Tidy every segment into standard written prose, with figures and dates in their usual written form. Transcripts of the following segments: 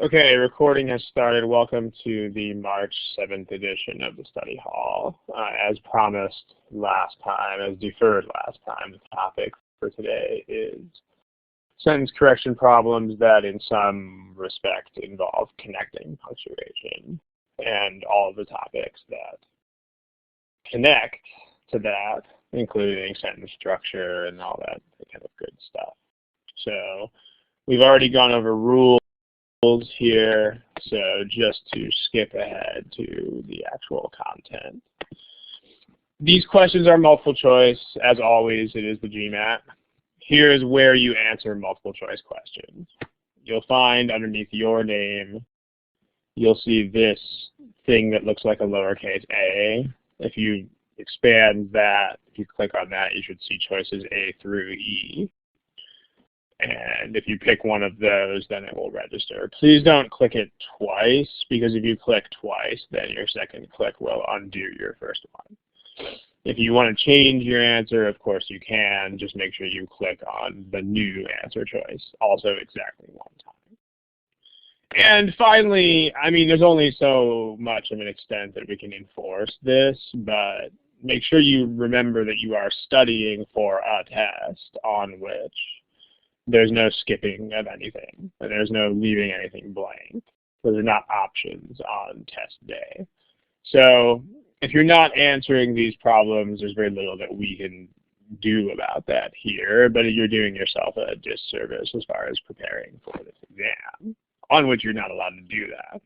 Okay, recording has started. Welcome to the March 7th edition of the study hall. As promised last time, as deferred last time, the topic for today is sentence correction problems that in some respect involve connecting punctuation and all of the topics that connect to that, including sentence structure and all that kind of good stuff. So we've already gone over rules here, so just to skip ahead to the actual content. These questions are multiple choice. As always, it is the GMAT. Here is where you answer multiple choice questions. You'll find underneath your name, you'll see this thing that looks like a lowercase a. If you expand that, if you click on that, you should see choices A through E. And if you pick one of those, then it will register. Please don't click it twice, because if you click twice, then your second click will undo your first one. If you want to change your answer, of course you can. Just make sure you click on the new answer choice, also exactly one time. And finally, I mean, there's only so much of an extent that we can enforce this, but make sure you remember that you are studying for a test on which there's no skipping of anything, and there's no leaving anything blank. Those are not options on test day. So if you're not answering these problems, there's very little that we can do about that here, but you're doing yourself a disservice as far as preparing for this exam, on which you're not allowed to do that.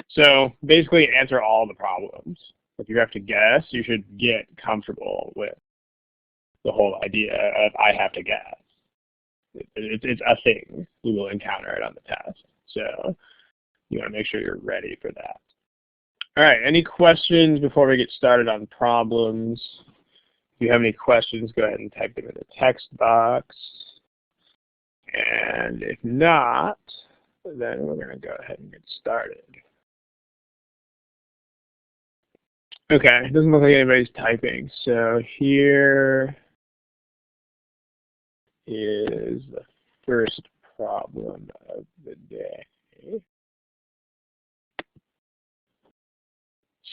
So basically answer all the problems. If you have to guess, you should get comfortable with the whole idea of I have to guess. It's a thing. We will encounter it on the test. So you want to make sure you're ready for that. All right, any questions before we get started on problems? If you have any questions, go ahead and type them in the text box. And if not, then we're going to go ahead and get started. Okay, it doesn't look like anybody's typing. So here is the first problem of the day.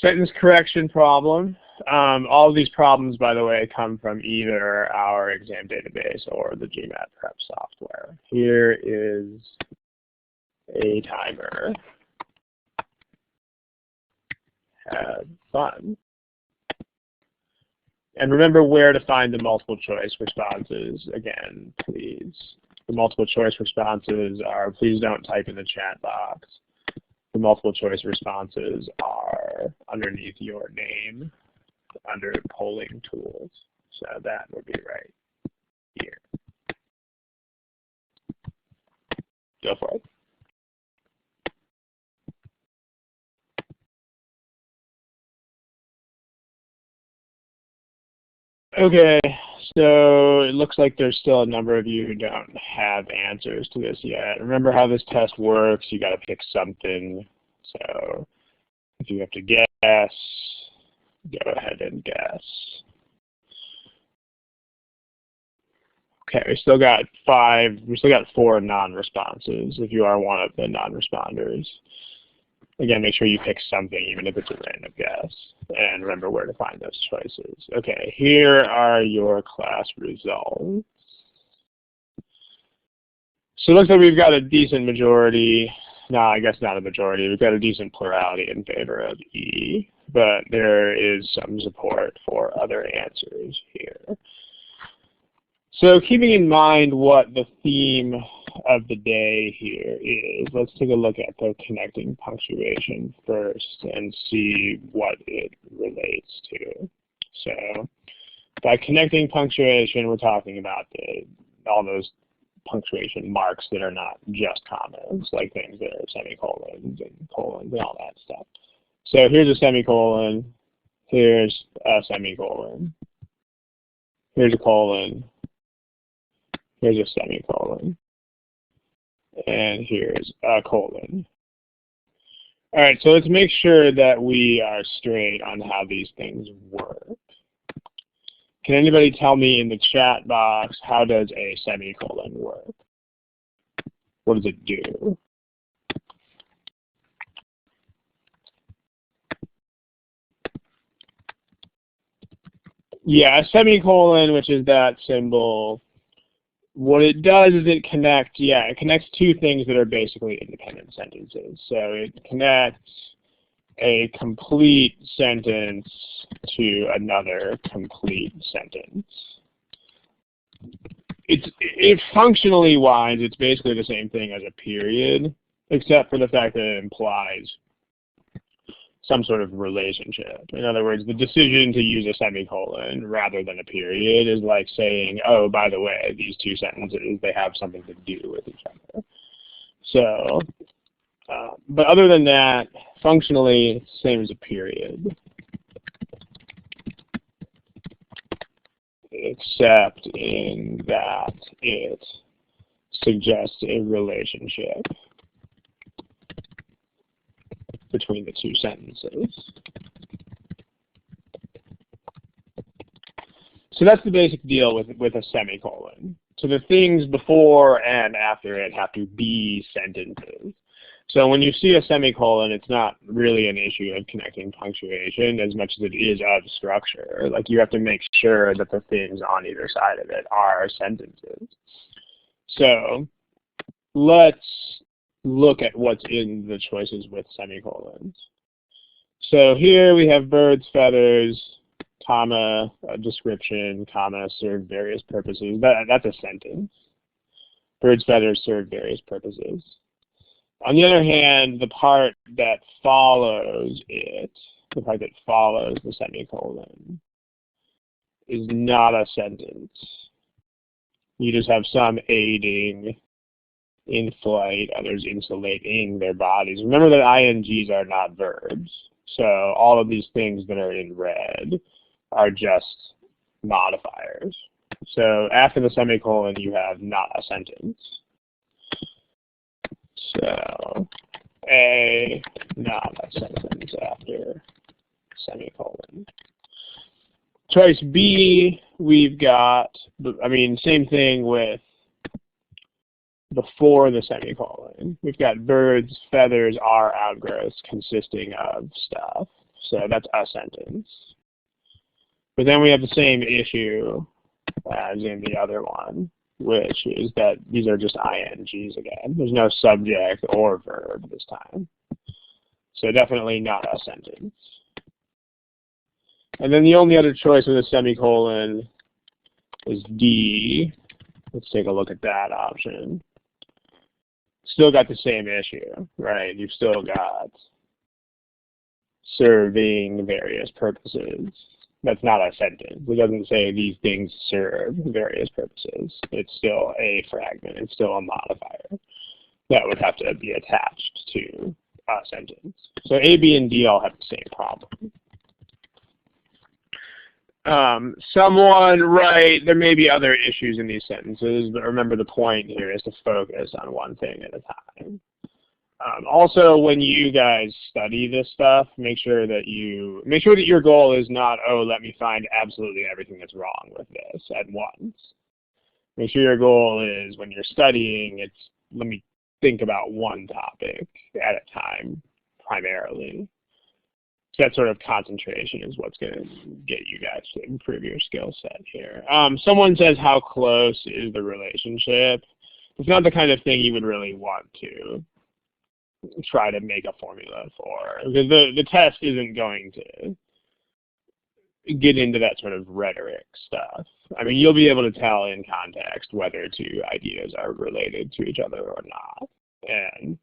Sentence correction problem. All of these problems, by the way, come from either our exam database or the GMAT prep software. Here is a timer. Have fun. And remember where to find the multiple choice responses again, please. The multiple choice responses are, please don't type in the chat box. The multiple choice responses are underneath your name, under polling tools. So that would be right here. Go for it. Okay, so it looks like there's still a number of you who don't have answers to this yet. Remember how this test works. You got to pick something. So if you have to guess, go ahead and guess. Okay, we still got four non-responses if you are one of the non-responders. Again, make sure you pick something, even if it's a random guess. And remember where to find those choices. Okay, here are your class results. So it looks like we've got a decent majority. No, I guess not a majority. We've got a decent plurality in favor of E, but there is some support for other answers here. So keeping in mind what the theme of the day here is, let's take a look at the connecting punctuation first and see what it relates to. So by connecting punctuation, we're talking about all those punctuation marks that are not just commas, like things that are semicolons and colons and all that stuff. So here's a semicolon, here's a semicolon, here's a colon, here's a semicolon, and here's a colon. All right, so let's make sure that we are straight on how these things work. Can anybody tell me in the chat box, how does a semicolon work? What does it do? Yeah, a semicolon, which is that symbol, what it does is it connects two things that are basically independent sentences. So it connects a complete sentence to another complete sentence. It's functionally wise, it's basically the same thing as a period, except for the fact that it implies some sort of relationship. In other words, the decision to use a semicolon rather than a period is like saying, oh, by the way, these two sentences, they have something to do with each other. So, but other than that, functionally, it's the same as a period, except in that it suggests a relationship between the two sentences. So that's the basic deal with a semicolon. So the things before and after it have to be sentences. So when you see a semicolon, it's not really an issue of connecting punctuation as much as it is of structure. Like you have to make sure that the things on either side of it are sentences. So let's look at what's in the choices with semicolons. So here we have birds, feathers, comma, a description, comma, serve various purposes. That's a sentence. Birds, feathers serve various purposes. On the other hand, the part that follows it, the part that follows the semicolon, is not a sentence. You just have some aiding in flight, others insulating their bodies. Remember that INGs are not verbs. So all of these things that are in red are just modifiers. So after the semicolon, you have not a sentence. So A, not a sentence after semicolon. Choice B, we've got, same thing with before the semicolon. We've got birds, feathers are outgrowths consisting of stuff. So that's a sentence. But then we have the same issue as in the other one, which is that these are just INGs again. There's no subject or verb this time. So definitely not a sentence. And then the only other choice with a semicolon is D. Let's take a look at that option. Still got the same issue, right? You've still got serving various purposes. That's not a sentence. It doesn't say these things serve various purposes. It's still a fragment. It's still a modifier that would have to be attached to a sentence. So A, B, and D all have the same problem. There may be other issues in these sentences, but remember the point here is to focus on one thing at a time. Also, when you guys study this stuff, make sure that your goal is not, oh, let me find absolutely everything that's wrong with this at once. Make sure your goal is, when you're studying, it's let me think about one topic at a time, primarily. So that sort of concentration is what's going to get you guys to improve your skill set here. Someone says, how close is the relationship? It's not the kind of thing you would really want to try to make a formula for, because the test isn't going to get into that sort of rhetoric stuff. I mean, you'll be able to tell in context whether two ideas are related to each other or not. And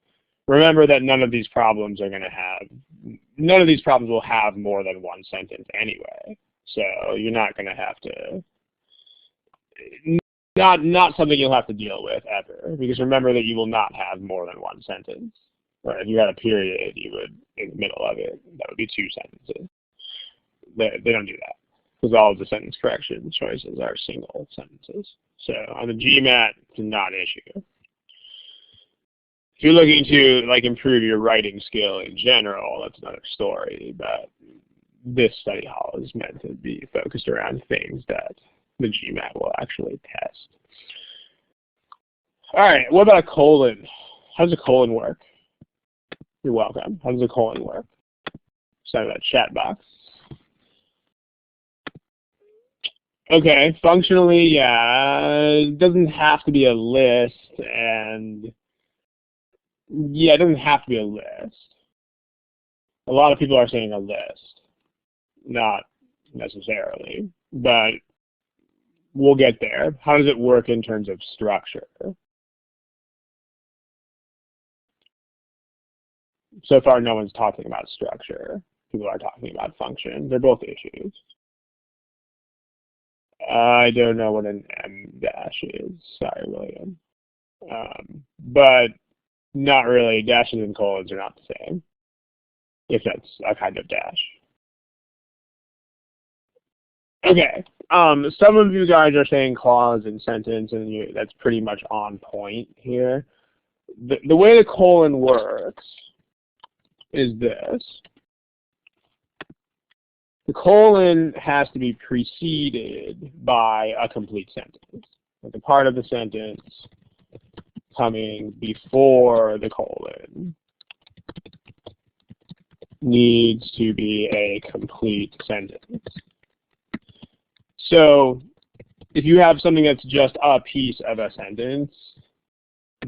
remember that none of these problems will have more than one sentence anyway. So you're not going to have to, not something you'll have to deal with ever, because remember that you will not have more than one sentence. Right? If you had a period, you would, in the middle of it, that would be two sentences. They don't do that, because all of the sentence correction choices are single sentences. So on the GMAT, it's not an issue. If you're looking to improve your writing skill in general, that's another story, but this study hall is meant to be focused around things that the GMAT will actually test. All right, what about a colon? How does a colon work? You're welcome. How does a colon work? Send that chat box. Okay, functionally, yeah, it doesn't have to be a list, and yeah, it doesn't have to be a list. A lot of people are saying a list, not necessarily, but we'll get there. How does it work in terms of structure? So far, no one's talking about structure. People are talking about function. They're both issues. I don't know what an M dash is. Sorry, William. But not really. Dashes and colons are not the same, if that's a kind of dash. Okay. Some of you guys are saying clause and sentence, and that's pretty much on point here. The way the colon works is this. The colon has to be preceded by a complete sentence. Like a part of the sentence coming before the colon needs to be a complete sentence. So if you have something that's just a piece of a sentence,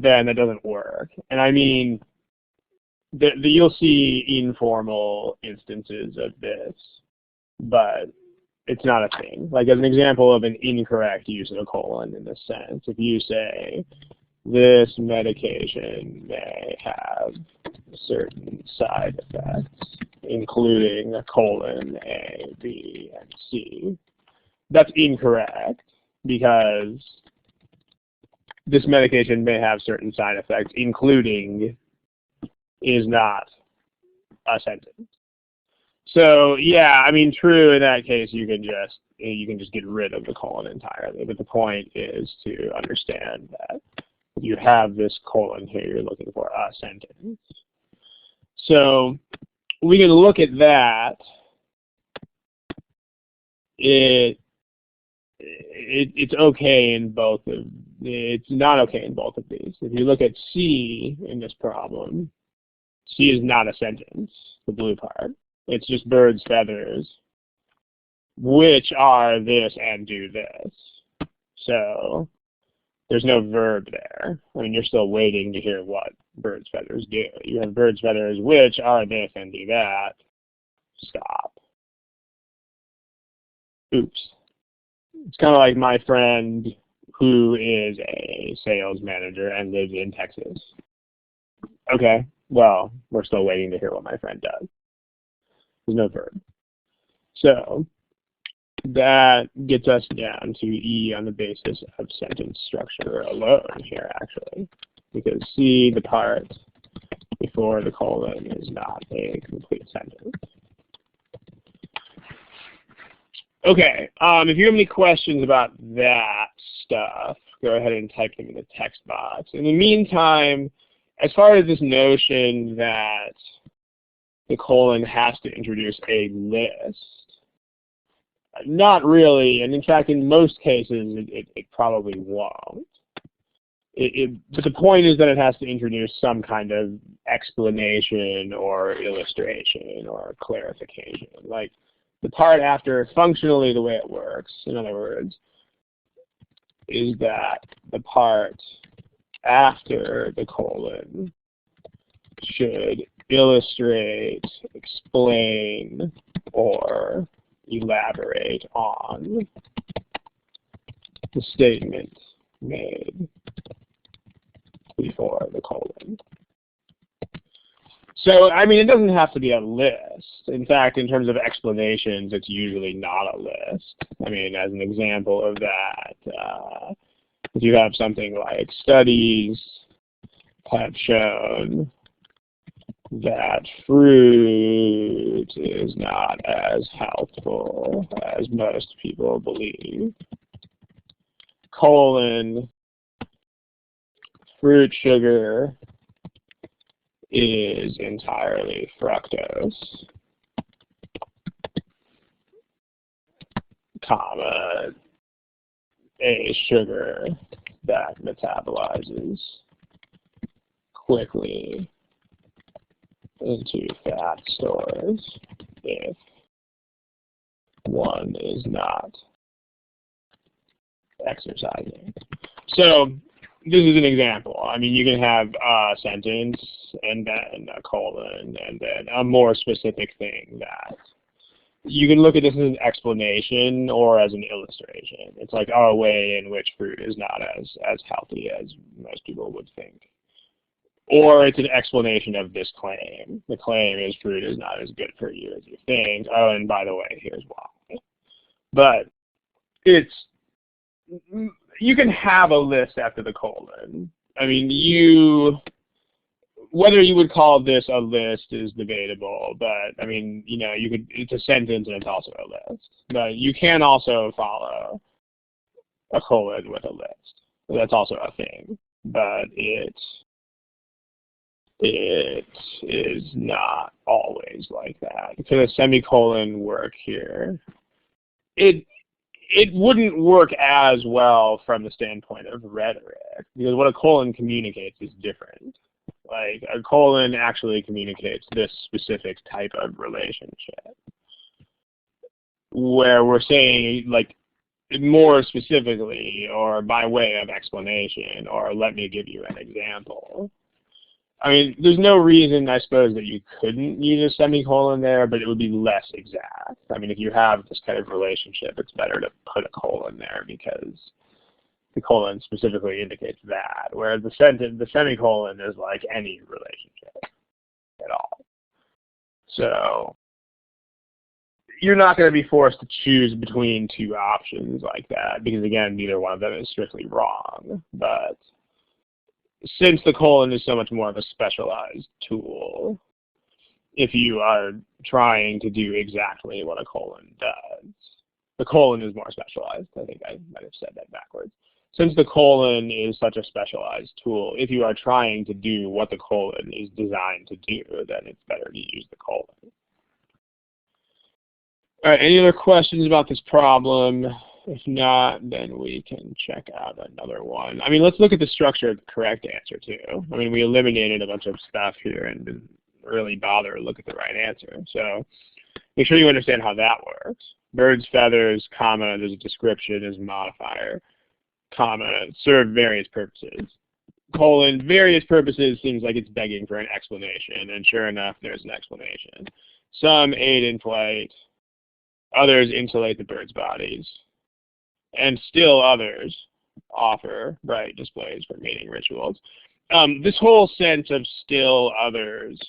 then that doesn't work. And I mean, you'll see informal instances of this, but it's not a thing. Like as an example of an incorrect use of a colon in this sense, if you say, this medication may have certain side effects, including a colon, A, B, and C, that's incorrect because this medication may have certain side effects, including is not a sentence. So yeah, I mean, true in that case, you can just get rid of the colon entirely. But the point is to understand that if you have this colon here, you're looking for a sentence. So we can look at that. It's okay in both of. It's not okay in both of these. If you look at C in this problem, C is not a sentence, the blue part. It's just birds' feathers, which are this and do this. So there's no verb there. I mean, you're still waiting to hear what birds' feathers do. You have birds' feathers, which are this and do that. Stop. Oops. It's kind of like my friend who is a sales manager and lives in Texas. Okay, well, we're still waiting to hear what my friend does. There's no verb. So that gets us down to E on the basis of sentence structure alone here, actually, because C, the part before the colon, is not a complete sentence. Okay, if you have any questions about that stuff, go ahead and type them in the text box. In the meantime, as far as this notion that the colon has to introduce a list, not really, and in fact, in most cases, it probably won't. But the point is that it has to introduce some kind of explanation or illustration or clarification. Like the part after, functionally the way it works, in other words, is that the part after the colon should illustrate, explain, or elaborate on the statement made before the colon. So, I mean, it doesn't have to be a list. In fact, in terms of explanations, it's usually not a list. I mean, as an example of that, if you have something like studies have shown that fruit is not as healthful as most people believe, colon, fruit sugar is entirely fructose, comma, a sugar that metabolizes quickly into fat stores if one is not exercising. So this is an example. I mean, you can have a sentence and then a colon and then a more specific thing that you can look at this as an explanation or as an illustration. It's like a way in which fruit is not as healthy as most people would think. Or it's an explanation of this claim. The claim is fruit is not as good for you as you think. Oh, and by the way, here's why. But you can have a list after the colon. I mean, whether you would call this a list is debatable, but I mean, it's a sentence and it's also a list. But you can also follow a colon with a list. That's also a thing, but it is not always like that. Could a semicolon work here? It wouldn't work as well from the standpoint of rhetoric, because what a colon communicates is different. Like, a colon actually communicates this specific type of relationship, where we're saying, like, more specifically, or by way of explanation, or let me give you an example. I mean, there's no reason, I suppose, that you couldn't use a semicolon there, but it would be less exact. I mean, if you have this kind of relationship, it's better to put a colon there because the colon specifically indicates that, whereas the semicolon is like any relationship at all. So you're not going to be forced to choose between two options like that, because again, neither one of them is strictly wrong. But since the colon is so much more of a specialized tool, if you are trying to do exactly what a colon does, the colon is more specialized. I think I might have said that backwards. Since the colon is such a specialized tool, if you are trying to do what the colon is designed to do, then it's better to use the colon. All right, any other questions about this problem? If not, then we can check out another one. I mean, let's look at the structure of the correct answer, too. I mean, we eliminated a bunch of stuff here and didn't really bother to look at the right answer. So make sure you understand how that works. Birds, feathers, comma, there's a description, there's a modifier, comma, serve various purposes. Colon, various purposes seems like it's begging for an explanation, and sure enough, there's an explanation. Some aid in flight, others insulate the birds' bodies, and still others offer bright displays for mating rituals. This whole sense of still others,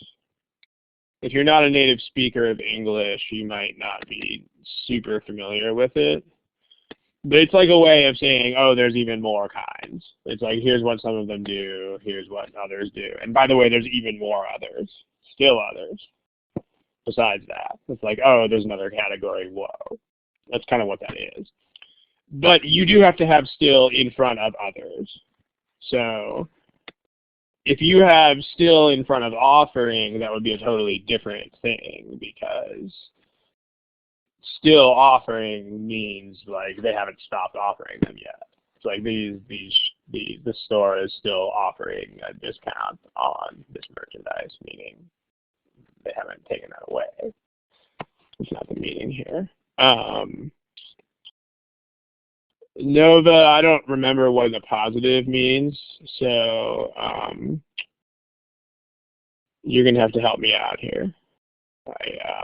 if you're not a native speaker of English, you might not be super familiar with it. But it's like a way of saying, oh, there's even more kinds. It's like, here's what some of them do, here's what others do. And by the way, there's even more others, still others, besides that. It's like, oh, there's another category, whoa. That's kind of what that is. But you do have to have still in front of others. So if you have still in front of offering, that would be a totally different thing, because still offering means like they haven't stopped offering them yet. It's like the store is still offering a discount on this merchandise, meaning they haven't taken that away. It's not the meaning here. Nova, I don't remember what the positive means, so you're going to have to help me out here.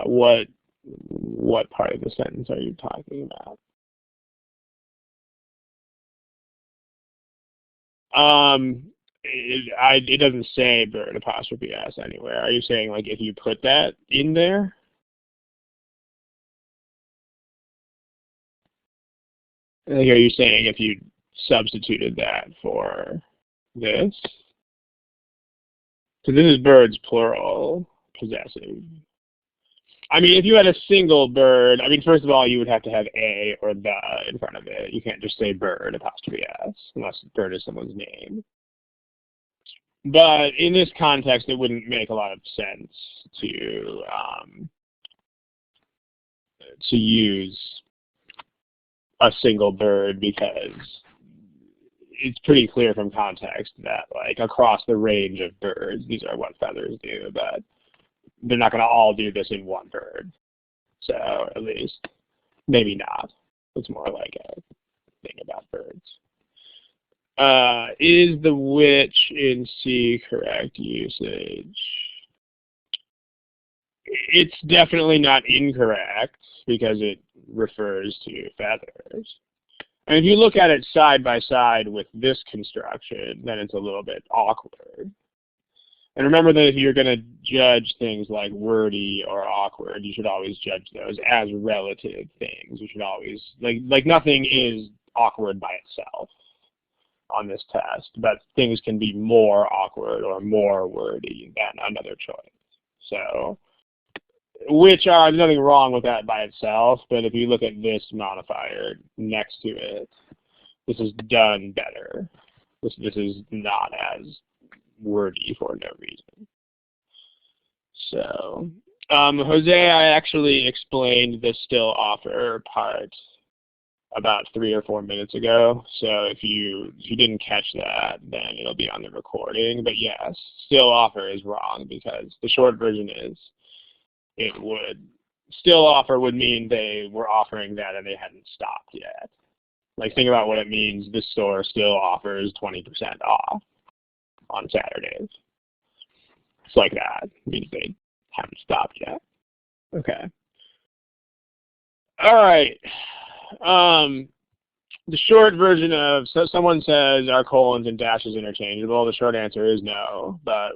What part of the sentence are you talking about? It doesn't say bird apostrophe S anywhere. Are you saying like if you put that in there? Like, are you saying if you substituted that for this? So this is birds plural, possessive. I mean, if you had a single bird, I mean, first of all, you would have to have a or the in front of it. You can't just say bird apostrophe S unless bird is someone's name. But in this context, it wouldn't make a lot of sense to use a single bird, because it's pretty clear from context that like across the range of birds, these are what feathers do, but they're not going to all do this in one bird. So at least maybe not. It's more like thing about birds. Is the which in C correct usage? It's definitely not incorrect because it refers to feathers. And if you look at it side by side with this construction, then it's a little bit awkward. And remember that if you're going to judge things like wordy or awkward, you should always judge those as relative things. You should always, like nothing is awkward by itself on this test, but things can be more awkward or more wordy than another choice. So, which there's nothing wrong with that by itself, but if you look at this modifier next to it, this is done better. This is not as wordy for no reason. So, Jose, I actually explained the still offer part about 3 or 4 minutes ago. So if you didn't catch that, then it'll be on the recording. But yes, still offer is wrong because the short version is still offer would mean they were offering that and they hadn't stopped yet. Like think about what it means. This store still offers 20% off on Saturdays. It's like that. It means they haven't stopped yet. Okay. All right. The short version of, so someone says, are colons and dashes interchangeable? The short answer is no, but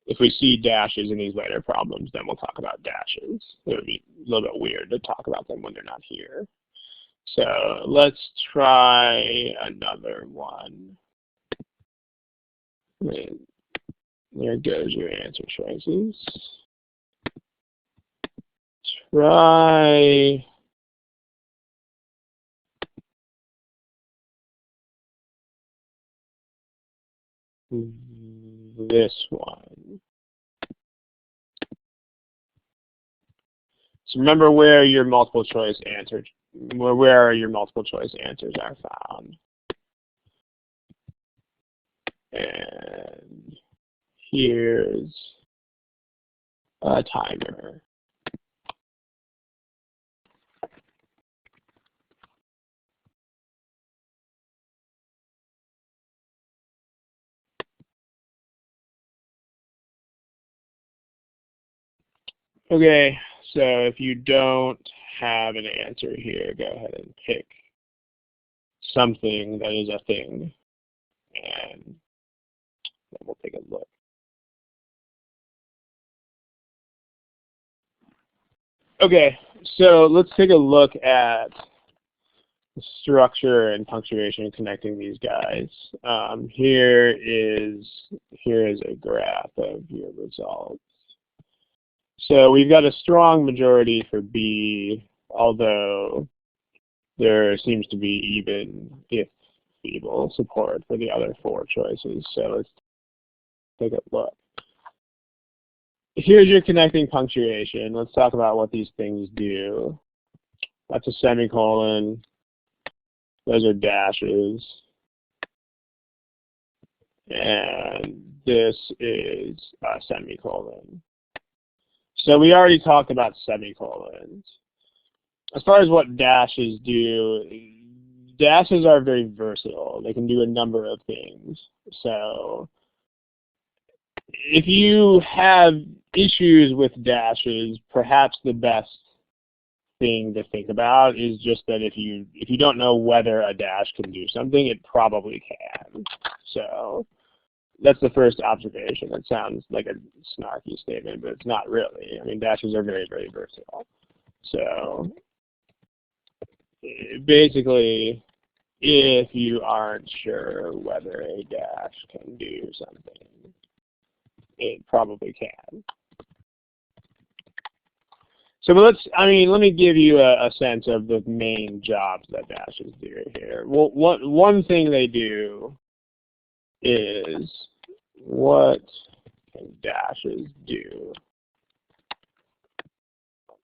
if we see dashes in these later problems, then we'll talk about dashes. It would be a little bit weird to talk about them when they're not here. So let's try another one. There goes your answer choices. Try this one. So remember where your multiple choice answers, where your multiple choice answers are found. And here's a timer. Okay, so if you don't have an answer here, go ahead and pick something that is a thing, and then we'll take a look. Okay, so let's take a look at the structure and punctuation connecting these guys. Here is a graph of your results. So we've got a strong majority for B, although there seems to be even, if feeble, support for the other 4 choices. So let's take a look. Here's your connecting punctuation. Let's talk about what these things do. That's a semicolon. Those are dashes. And this is a semicolon. So we already talked about semicolons. As far as what dashes do, dashes are very versatile. They can do a number of things. So if you have issues with dashes, perhaps the best thing to think about is just that if you don't know whether a dash can do something, it probably can. So that's the first observation. That sounds like a snarky statement, but it's not really. I mean, dashes are very, very versatile. So basically, if you aren't sure whether a dash can do something, it probably can. So let me give you a sense of the main jobs that dashes do here. Well, one thing they do is, what can dashes do?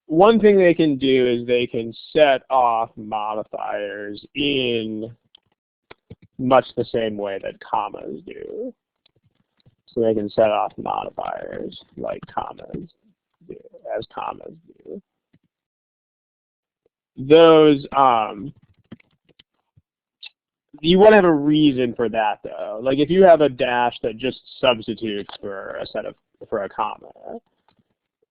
One thing they can do is they can set off modifiers in much the same way that commas do. So they can set off modifiers like commas do, as commas do. Those you want to have a reason for that, though. Like if you have a dash that just substitutes for a comma,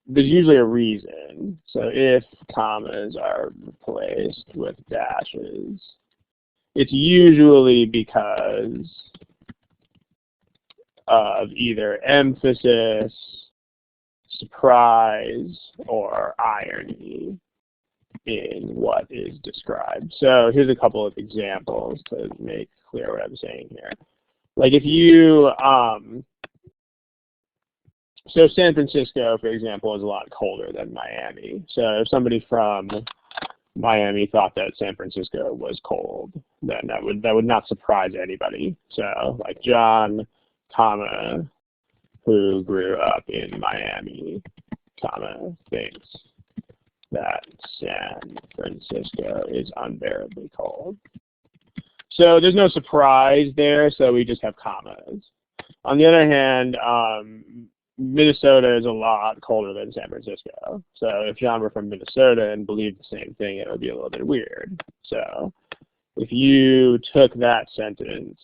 there's usually a reason. So if commas are replaced with dashes, it's usually because of either emphasis, surprise, or irony in what is described. So here's a couple of examples to make clear what I'm saying here. Like if you, so San Francisco, for example, is a lot colder than Miami. So if somebody from Miami thought that San Francisco was cold, then that would not surprise anybody. So like John, comma, who grew up in Miami, comma, thinks that San Francisco is unbearably cold. So there's no surprise there, so we just have commas. On the other hand, Minnesota is a lot colder than San Francisco. So if John were from Minnesota and believed the same thing, it would be a little bit weird. So if you took that sentence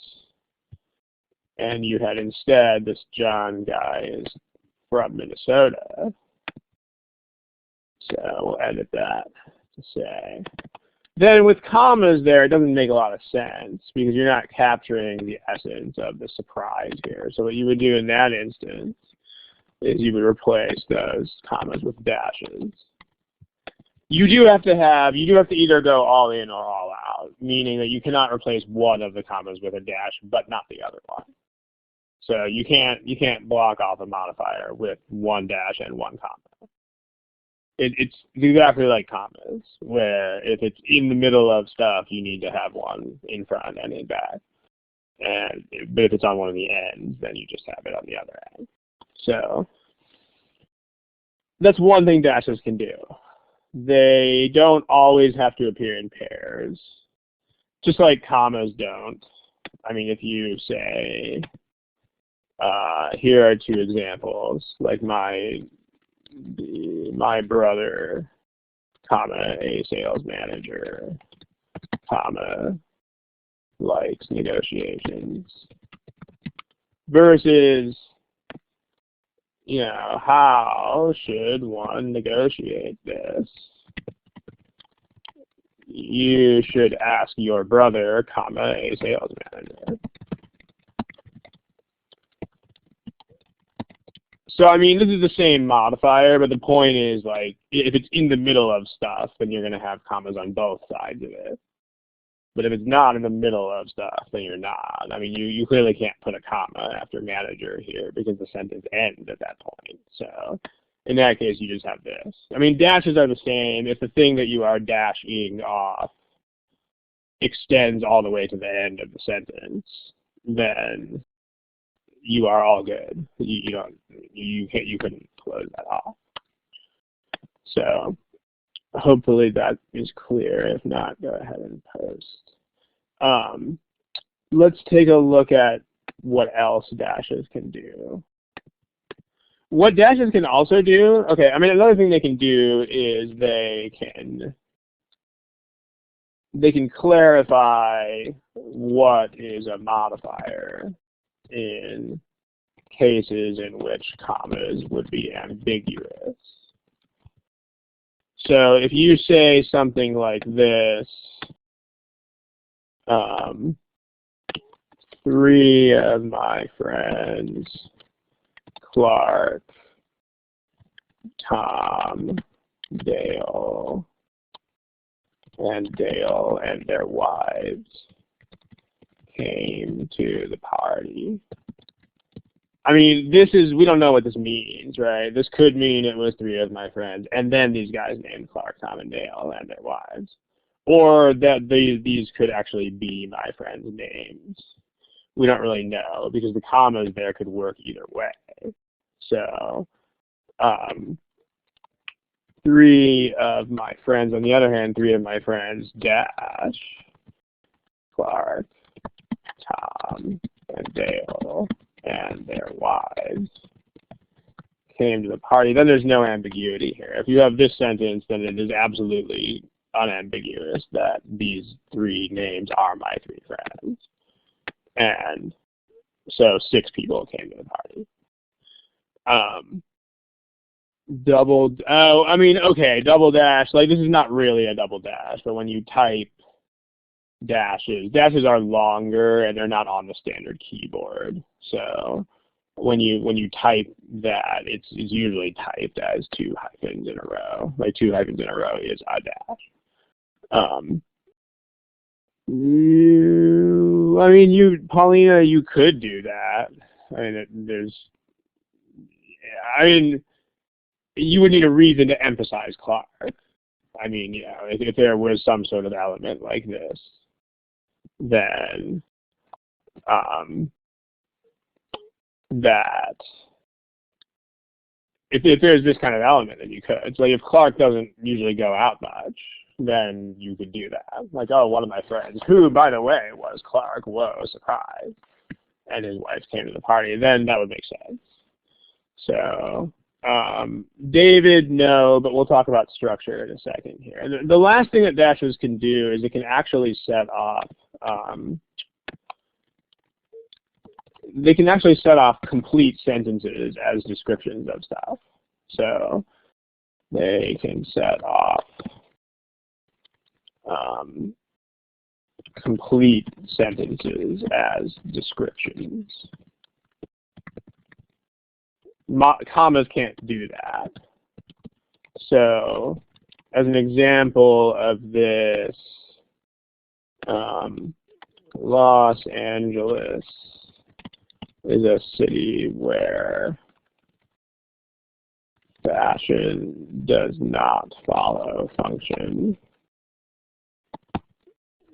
and you had instead this John guy is from Minnesota, so we'll edit that to say. Then with commas there, it doesn't make a lot of sense because you're not capturing the essence of the surprise here. So what you would do in that instance is you would replace those commas with dashes. You do have to either go all in or all out, meaning that you cannot replace one of the commas with a dash, but not the other one. So you can't block off a modifier with one dash and one comma. It's exactly like commas, where if it's in the middle of stuff, you need to have one in front and in back. But if it's on one of the ends, then you just have it on the other end. So that's one thing dashes can do. They don't always have to appear in pairs, just like commas don't. I mean, if you say, here are two examples, like my brother, comma, a sales manager, comma, likes negotiations, versus, you know, how should one negotiate this? You should ask your brother, comma, a sales manager. So, I mean, this is the same modifier, but the point is, like, if it's in the middle of stuff, then you're going to have commas on both sides of it. But if it's not in the middle of stuff, then you're not. I mean, you clearly can't put a comma after manager here because the sentence ends at that point. So, in that case, you just have this. I mean, dashes are the same. If the thing that you are dashing off extends all the way to the end of the sentence, then you are all good. You couldn't close that off. So hopefully that is clear. If not, go ahead and post. Let's take a look at what else dashes can do. What dashes can also do, okay, I mean, another thing they can do is they can clarify what is a modifier in cases in which commas would be ambiguous. So if you say something like this, 3 of my friends, Clark, Tom, Dale, and their wives came to the party. I mean, we don't know what this means, right? This could mean it was 3 of my friends, and then these guys named Clark, Tom, and Dale, and their wives. Or that these could actually be my friends' names. We don't really know, because the commas there could work either way. So, 3 of my friends, on the other hand, 3 of my friends, dash, Clark, Tom, and Dale, and their wives came to the party. Then there's no ambiguity here. If you have this sentence, then it is absolutely unambiguous that these 3 names are my 3 friends. And so 6 people came to the party. Double dash, like this is not really a double dash, but when you type dashes are longer and they're not on the standard keyboard. So when you type that, it's usually typed as 2 hyphens in a row. Like 2 hyphens in a row is a dash. Paulina, you could do that. You would need a reason to emphasize Clark. If there was some sort of element like this, then that if there's this kind of element, then you could. So if Clark doesn't usually go out much, then you could do that. Like, oh, one of my friends, who, by the way, was Clark, whoa, surprise, and his wife came to the party, then that would make sense. So, David, no, but we'll talk about structure in a second here. The last thing that dashes can do is it can actually set off, they can actually set off complete sentences as descriptions of stuff. So they can set off complete sentences as descriptions. Commas can't do that. So as an example of this, Los Angeles is a city where fashion does not follow function.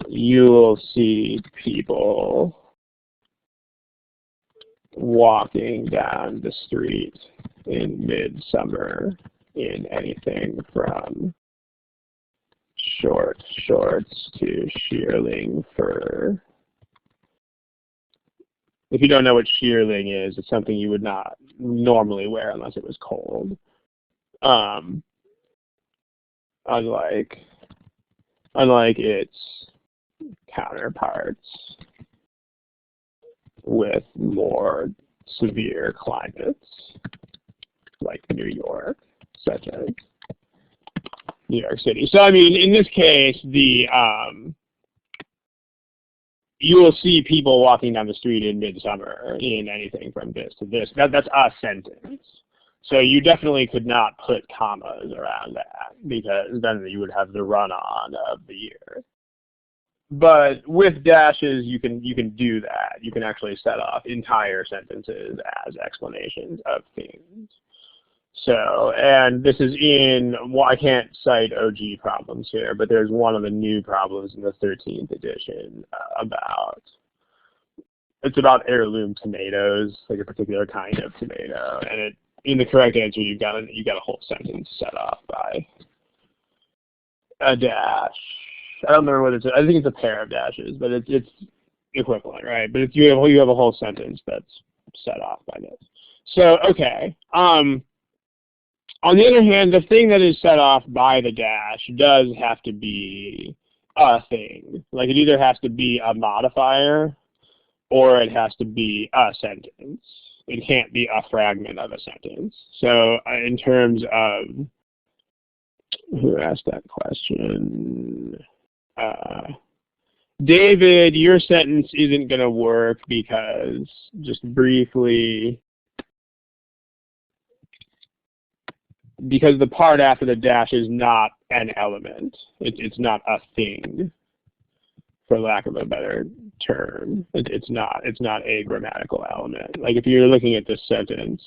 You'll see people walking down the street in midsummer in anything from short shorts to shearling fur. If you don't know what shearling is, it's something you would not normally wear unless it was cold. Unlike its counterparts with more severe climates, like New York, such as New York City. So, in this case, you will see people walking down the street in midsummer in anything from this to this. That's a sentence. So you definitely could not put commas around that, because then you would have the run-on of the year. But with dashes, you can do that. You can actually set off entire sentences as explanations of things. So, and this is I can't cite OG problems here, but there's one of the new problems in the 13th edition it's about heirloom tomatoes, like a particular kind of tomato, and in the correct answer, you got a whole sentence set off by a dash. I don't remember what it's. I think it's a pair of dashes, but it's equivalent, right? But you have a whole sentence that's set off by this. So okay. On the other hand, the thing that is set off by the dash does have to be a thing. Like it either has to be a modifier or it has to be a sentence. It can't be a fragment of a sentence. So in terms of, who asked that question? David, your sentence isn't going to work because, just briefly, because the part after the dash is not an element. It's not a thing, for lack of a better term. It's not a grammatical element. Like if you're looking at this sentence,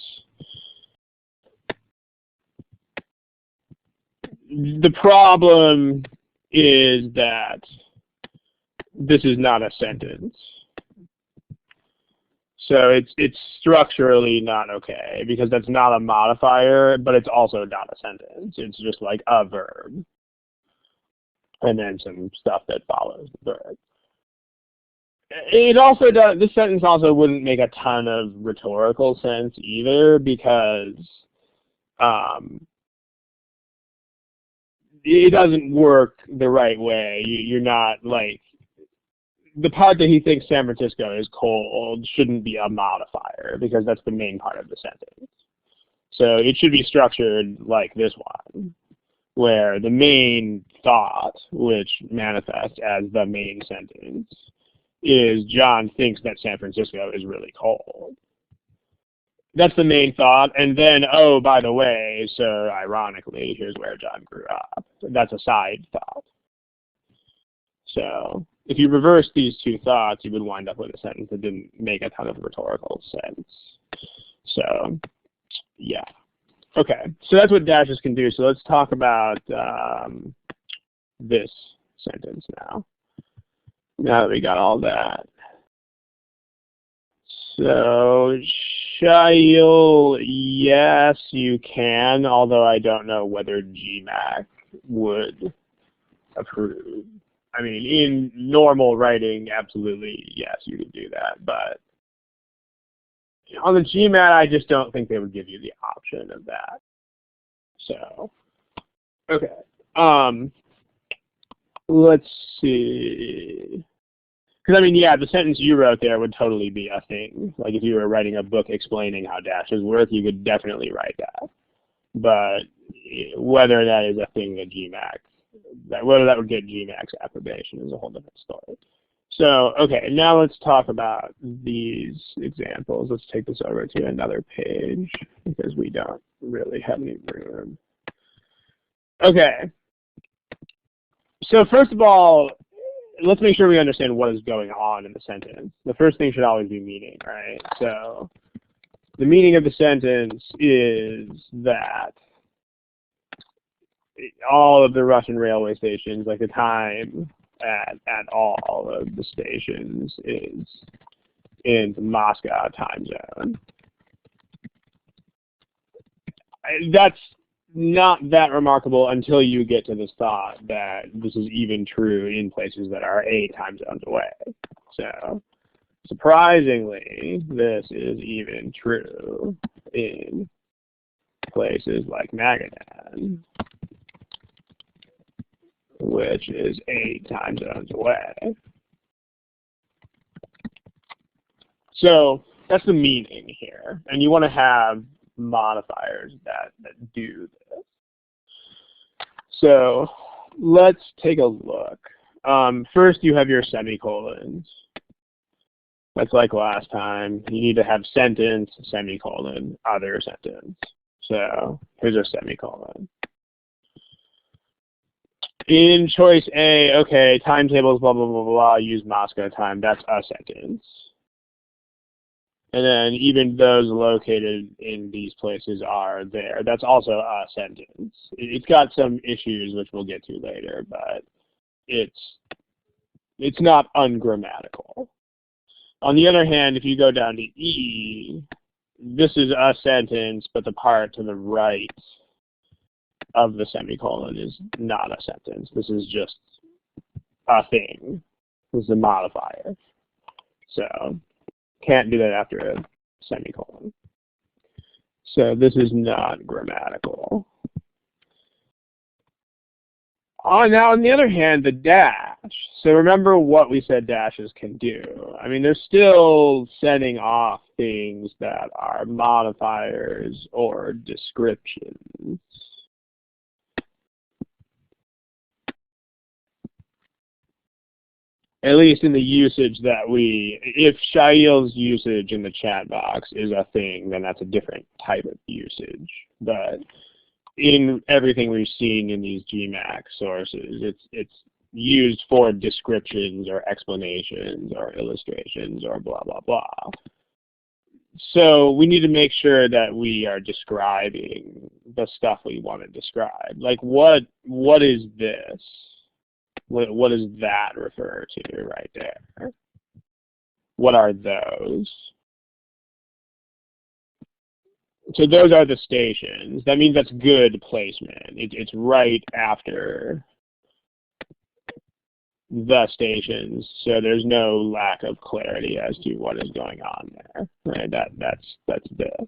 the problem is that this is not a sentence. So it's structurally not okay, because that's not a modifier, but it's also not a sentence. It's just like a verb, and then some stuff that follows the verb. It also does. This sentence also wouldn't make a ton of rhetorical sense either, because it doesn't work the right way. You're not like, the part that he thinks San Francisco is cold shouldn't be a modifier because that's the main part of the sentence. So it should be structured like this one, where the main thought, which manifests as the main sentence, is John thinks that San Francisco is really cold. That's the main thought. And then, oh, by the way, so ironically, here's where John grew up. That's a side thought. So if you reverse these two thoughts, you would wind up with a sentence that didn't make a ton of rhetorical sense. So, yeah. Okay, so that's what dashes can do. So let's talk about this sentence now. Now that we got all that. So, Shail, yes, you can, although I don't know whether GMAC would approve. I mean, in normal writing, absolutely, yes, you could do that. But on the GMAT, I just don't think they would give you the option of that. So, okay. Let's see. Because, I mean, yeah, the sentence you wrote there would totally be a thing. Like, if you were writing a book explaining how dashes work, you could definitely write that. But whether that is a thing that whether that would get GMAC's approbation is a whole different story. So, okay, now let's talk about these examples. Let's take this over to another page because we don't really have any room. Okay. So first of all, let's make sure we understand what is going on in the sentence. The first thing should always be meaning, right? So the meaning of the sentence is that all of the Russian railway stations, like the time at all of the stations, is in the Moscow time zone. That's not that remarkable until you get to this thought that this is even true in places that are 8 time zones away. So, surprisingly, this is even true in places like Magadan, which is 8 time zones away. So that's the meaning here. And you want to have modifiers that do this. So let's take a look. First, you have your semicolons. That's like last time. You need to have sentence, semicolon, other sentence. So here's a semicolon. In choice A, okay, timetables, blah, blah, blah, blah, use Moscow time. That's a sentence. And then even those located in these places are there. That's also a sentence. It's got some issues, which we'll get to later, but it's not ungrammatical. On the other hand, if you go down to E, this is a sentence, but the part to the right of the semicolon is not a sentence. This is just a thing. This is a modifier. So can't do that after a semicolon. So this is not grammatical. Now, on the other hand, the dash. So remember what we said dashes can do. I mean, they're still setting off things that are modifiers or descriptions. At least in the usage that if Shail's usage in the chat box is a thing, then that's a different type of usage. But in everything we've seen in these GMAC sources, it's used for descriptions or explanations or illustrations or blah, blah, blah. So we need to make sure that we are describing the stuff we want to describe. Like what is this? What does that refer to right there? What are those? So those are the stations. That means that's good placement. It's right after the stations, so there's no lack of clarity as to what is going on there. Right? That's this.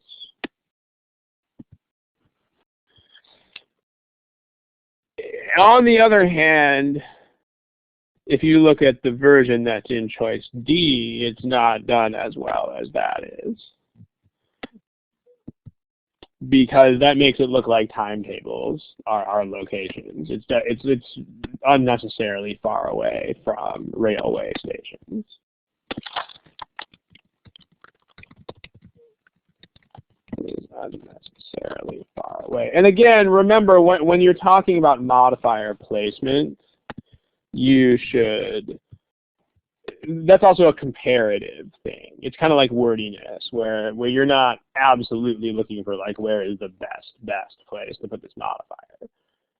On the other hand, if you look at the version that's in choice D, it's not done as well as that is, because that makes it look like timetables are locations. It's unnecessarily far away from railway stations. It is unnecessarily far away. And again, remember, when you're talking about modifier placement, you should, that's also a comparative thing. It's kind of like wordiness, where you're not absolutely looking for like where is the best place to put this modifier.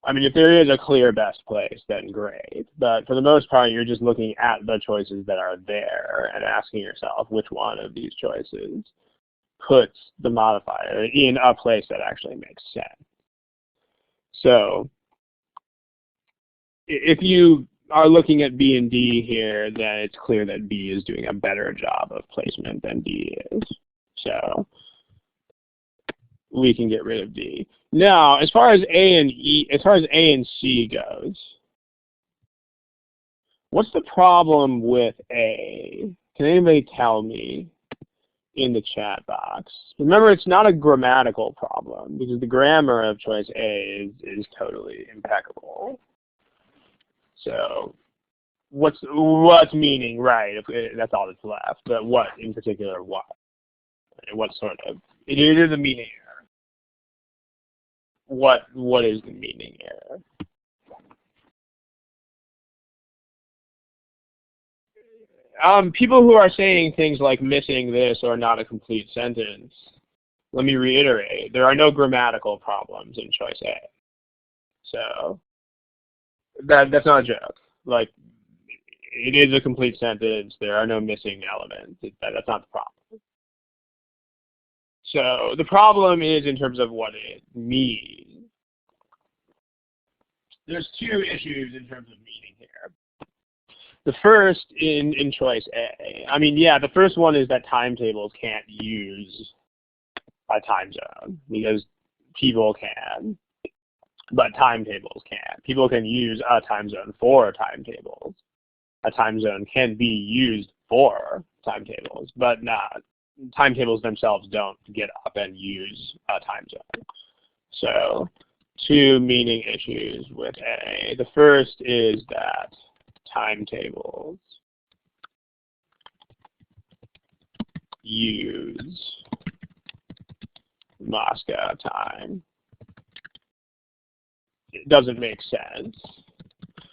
I mean, if there is a clear best place, then great. But for the most part, you're just looking at the choices that are there and asking yourself which one of these choices puts the modifier in a place that actually makes sense. So if you are looking at B and D here, then it's clear that B is doing a better job of placement than D is. So we can get rid of D. Now, as far as A and C goes, what's the problem with A? Can anybody tell me in the chat box? Remember, it's not a grammatical problem, because the grammar of choice A is totally impeccable. So what's meaning, right? If that's all that's left. But what in particular, what? And what sort of, it is the meaning error. What is the meaning error? People who are saying things like missing this or not a complete sentence, let me reiterate, there are no grammatical problems in choice A. So that's not a joke. Like, it is a complete sentence. There are no missing elements. That's not the problem. So the problem is in terms of what it means. There's two issues in terms of meaning here. The first in choice A, I mean, yeah, the first one is that timetables can't use a time zone, because people can, but timetables can't. People can use a time zone for timetables. A time zone can be used for timetables, but not. Timetables themselves don't get up and use a time zone. So, two meaning issues with A. The first is that timetables use Moscow time. It doesn't make sense.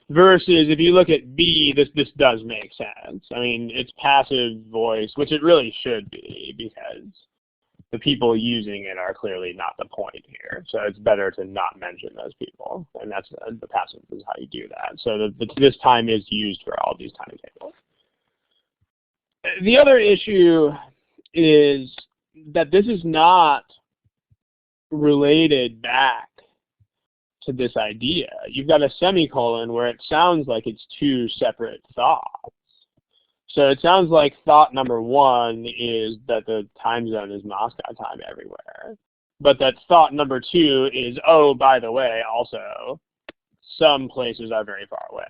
Versus if you look at B, this does make sense. I mean, it's passive voice, which it really should be, because the people using it are clearly not the point here. So it's better to not mention those people, and that's the passive is how you do that. So this time is used for all these timetables. The other issue is that this is not related back to this idea. You've got a semicolon where it sounds like it's two separate thoughts. So it sounds like thought number one is that the time zone is Moscow time everywhere. But that thought number two is, oh, by the way, also, some places are very far away.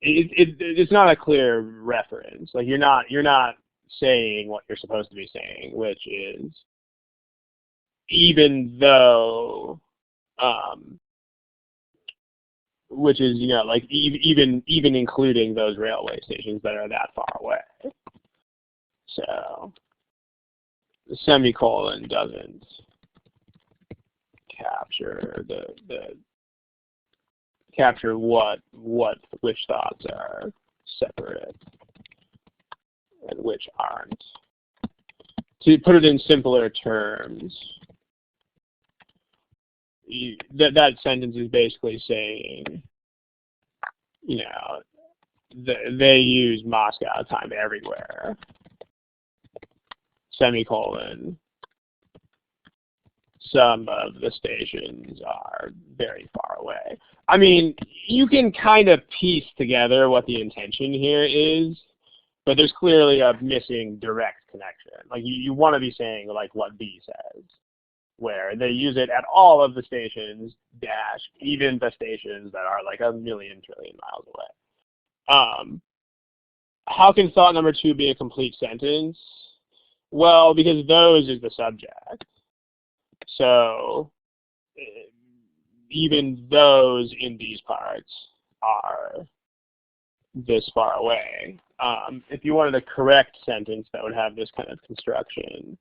It's not a clear reference. Like you're not saying what you're supposed to be saying, which is, even though which is, you know, like even including those railway stations that are that far away. So the semicolon doesn't capture capture which thoughts are separate and which aren't. To put it in simpler terms, that sentence is basically saying, you know, they use Moscow time everywhere. Semicolon. Some of the stations are very far away. I mean, you can kind of piece together what the intention here is, but there's clearly a missing direct connection. Like you want to be saying like what B says. where they use it at all of the stations, dash, even the stations that are like a million trillion miles away. How can thought number 2 be a complete sentence? Well, because those is the subject. So even those in these parts are this far away. If you wanted a correct sentence that would have this kind of construction,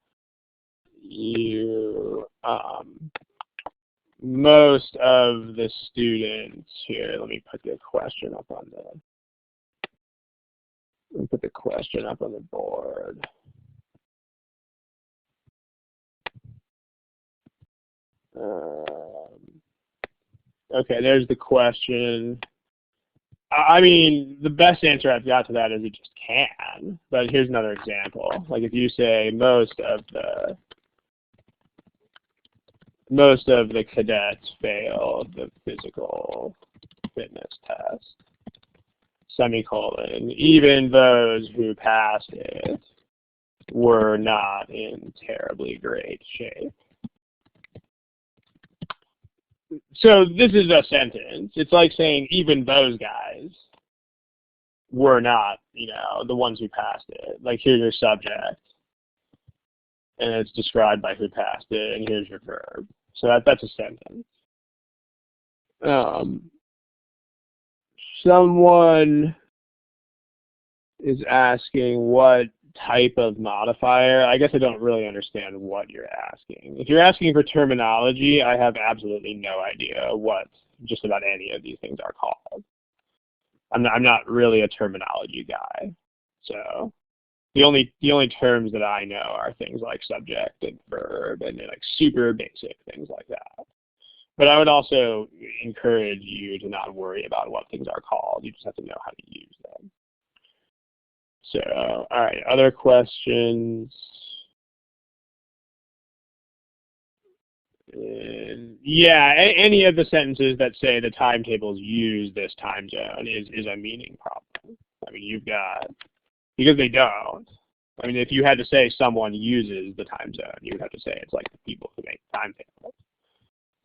most of the students here, let me put the question up on the board. Okay, there's the question. I mean, the best answer I've got to that is it just can. But here's another example. Like if you say most of the cadets failed the physical fitness test, semicolon, even those who passed it were not in terribly great shape. So this is a sentence. It's like saying even those guys were not, the ones who passed it. Like here's your subject, and it's described by who passed it, and here's your verb. So that's a sentence. Someone is asking what type of modifier. I guess I don't really understand what you're asking. If you're asking for terminology, I have absolutely no idea what just about any of these things are called. I'm not really a terminology guy. So the only terms that I know are things like subject and verb and like super basic things like that. But I would also encourage you to not worry about what things are called. You just have to know how to use them. So, all right, other questions? Yeah, any of the sentences that say the timetables use this time zone is a meaning problem. I mean, you've got, because they don't. I mean, if you had to say someone uses the time zone, you would have to say it's like the people who make timetables.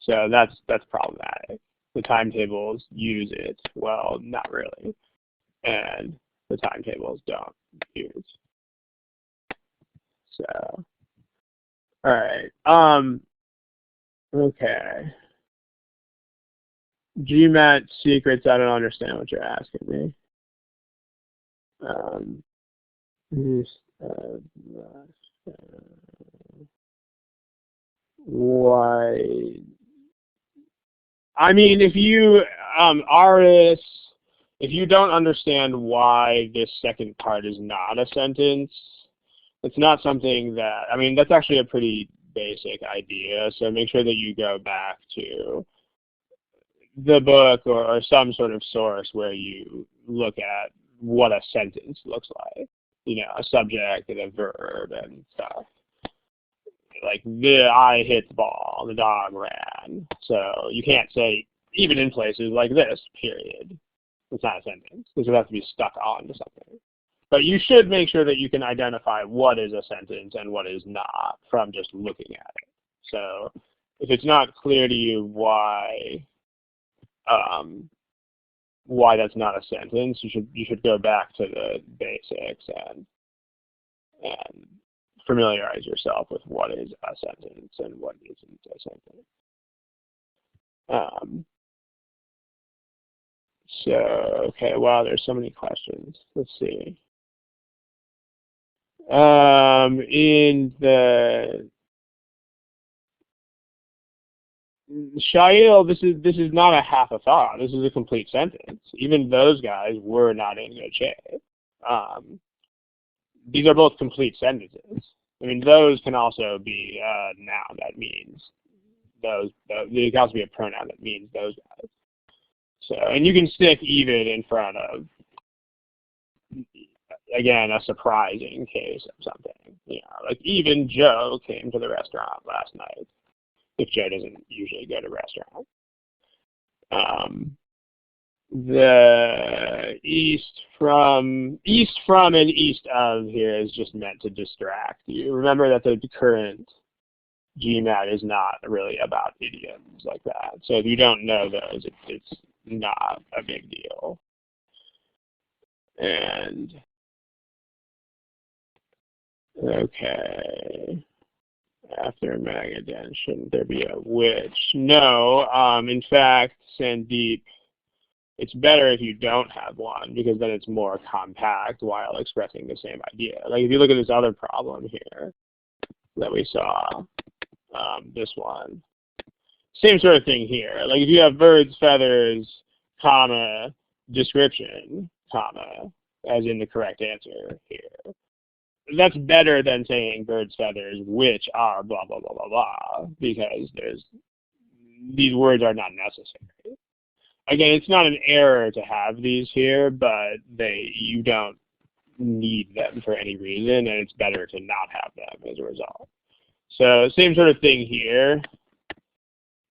So that's problematic. The timetables use it. Well, not really. And the timetables don't use. So, all right. Okay. GMAT secrets, I don't understand what you're asking me. Why? I mean, if you, artists, if you don't understand why this second part is not a sentence, it's not something that, I mean, that's actually a pretty basic idea. So make sure that you go back to the book or some sort of source where you look at what a sentence looks like. A subject and a verb and stuff. Like, I hit the ball, the dog ran. So you can't say, even in places like this, period. It's not a sentence, because it has to be stuck on to something. But you should make sure that you can identify what is a sentence and what is not from just looking at it. So if it's not clear to you why that's not a sentence, you should go back to the basics and familiarize yourself with what is a sentence and what isn't a sentence. So, okay, wow, there's so many questions. Let's see. In the Shail, this is not a half a thought. This is a complete sentence. Even those guys were not in good shape. These are both complete sentences. I mean, those can also be a noun that means those. It can also be a pronoun that means those guys. So, and you can stick even in front of, again, a surprising case of something. Like even Joe came to the restaurant last night. If Joe doesn't usually go to restaurants. The east from and east of here is just meant to distract you. Remember that the current GMAT is not really about idioms like that. So if you don't know those, it's not a big deal. And okay, after Magadan, shouldn't there be a which? No, in fact, Sandeep, it's better if you don't have one, because then it's more compact while expressing the same idea. Like if you look at this other problem here that we saw, this one, same sort of thing here. Like if you have birds, feathers, comma, description, comma, as in the correct answer here. That's better than saying birds, feathers, which are blah, blah, blah, blah, blah, because these words are not necessary. Again, it's not an error to have these here, but you don't need them for any reason, and it's better to not have them as a result. So same sort of thing here.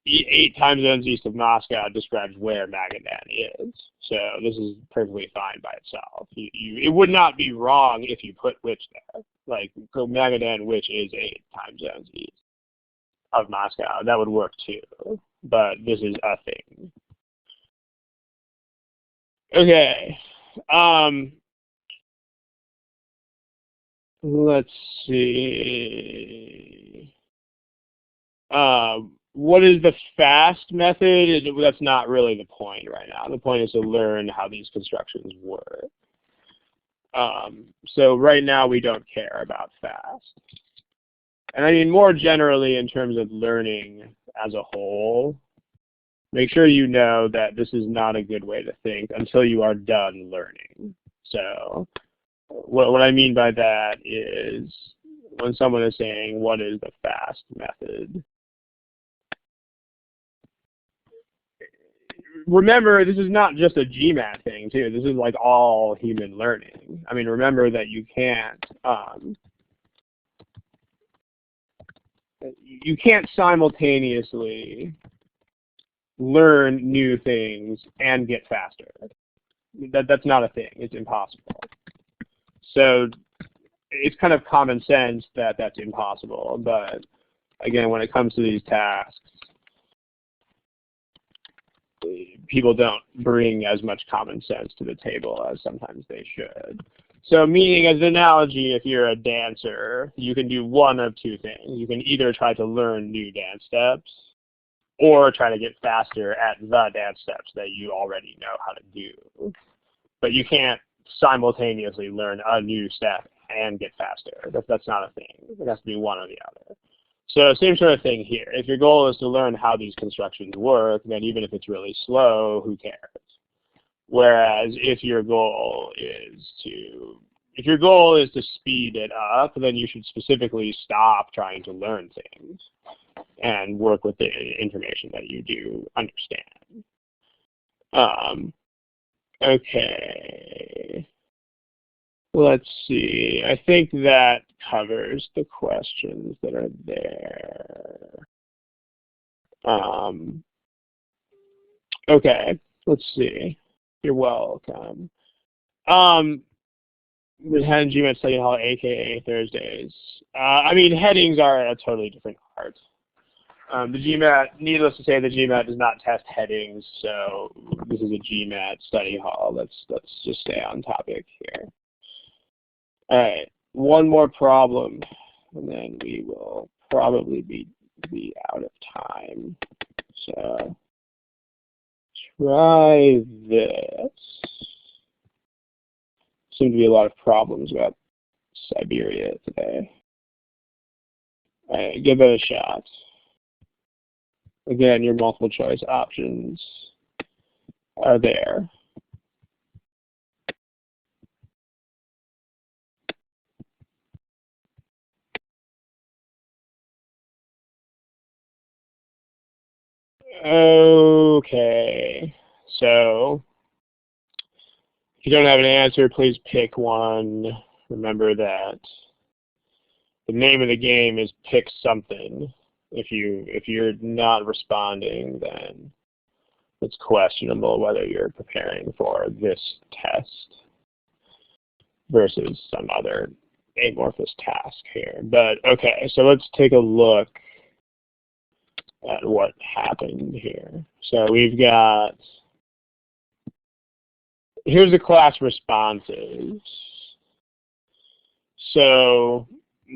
8 time zones east of Moscow describes where Magadan is. So this is perfectly fine by itself. It would not be wrong if you put which there. Like Magadan, which is 8 time zones east of Moscow. That would work too. But this is a thing. Okay. Let's see. What is the fast method? That's not really the point right now. The point is to learn how these constructions work. So right now we don't care about fast. And I mean more generally in terms of learning as a whole, make sure you know that this is not a good way to think until you are done learning. So what I mean by that is when someone is saying, what is the fast method? Remember, this is not just a GMAT thing, too. This is like all human learning. I mean, remember that you can't simultaneously learn new things and get faster. That's not a thing. It's impossible. So it's kind of common sense that that's impossible. But again, when it comes to these tasks, people don't bring as much common sense to the table as sometimes they should. So meaning, as an analogy, if you're a dancer, you can do one of two things. You can either try to learn new dance steps or try to get faster at the dance steps that you already know how to do. But you can't simultaneously learn a new step and get faster. That's not a thing. It has to be one or the other. So same sort of thing here. If your goal is to learn how these constructions work, then even if it's really slow, who cares? Whereas if your goal is to speed it up, then you should specifically stop trying to learn things and work with the information that you do understand. Okay. Let's see. I think that covers the questions that are there. Okay. Let's see. You're welcome. We had GMAT Study Hall, aka Thursdays. I mean, headings are a totally different art. The GMAT, needless to say, the GMAT does not test headings, so this is a GMAT Study Hall. Let's just stay on topic here. All right, one more problem, and then we will probably be out of time. So try this. Seem to be a lot of problems about Siberia today. All right, give it a shot. Again, your multiple choice options are there. Okay, so if you don't have an answer, please pick one. Remember that the name of the game is pick something. If you're not responding, then it's questionable whether you're preparing for this test versus some other amorphous task here. But okay, so let's take a look at what happened here. So we've got, here's the class responses. So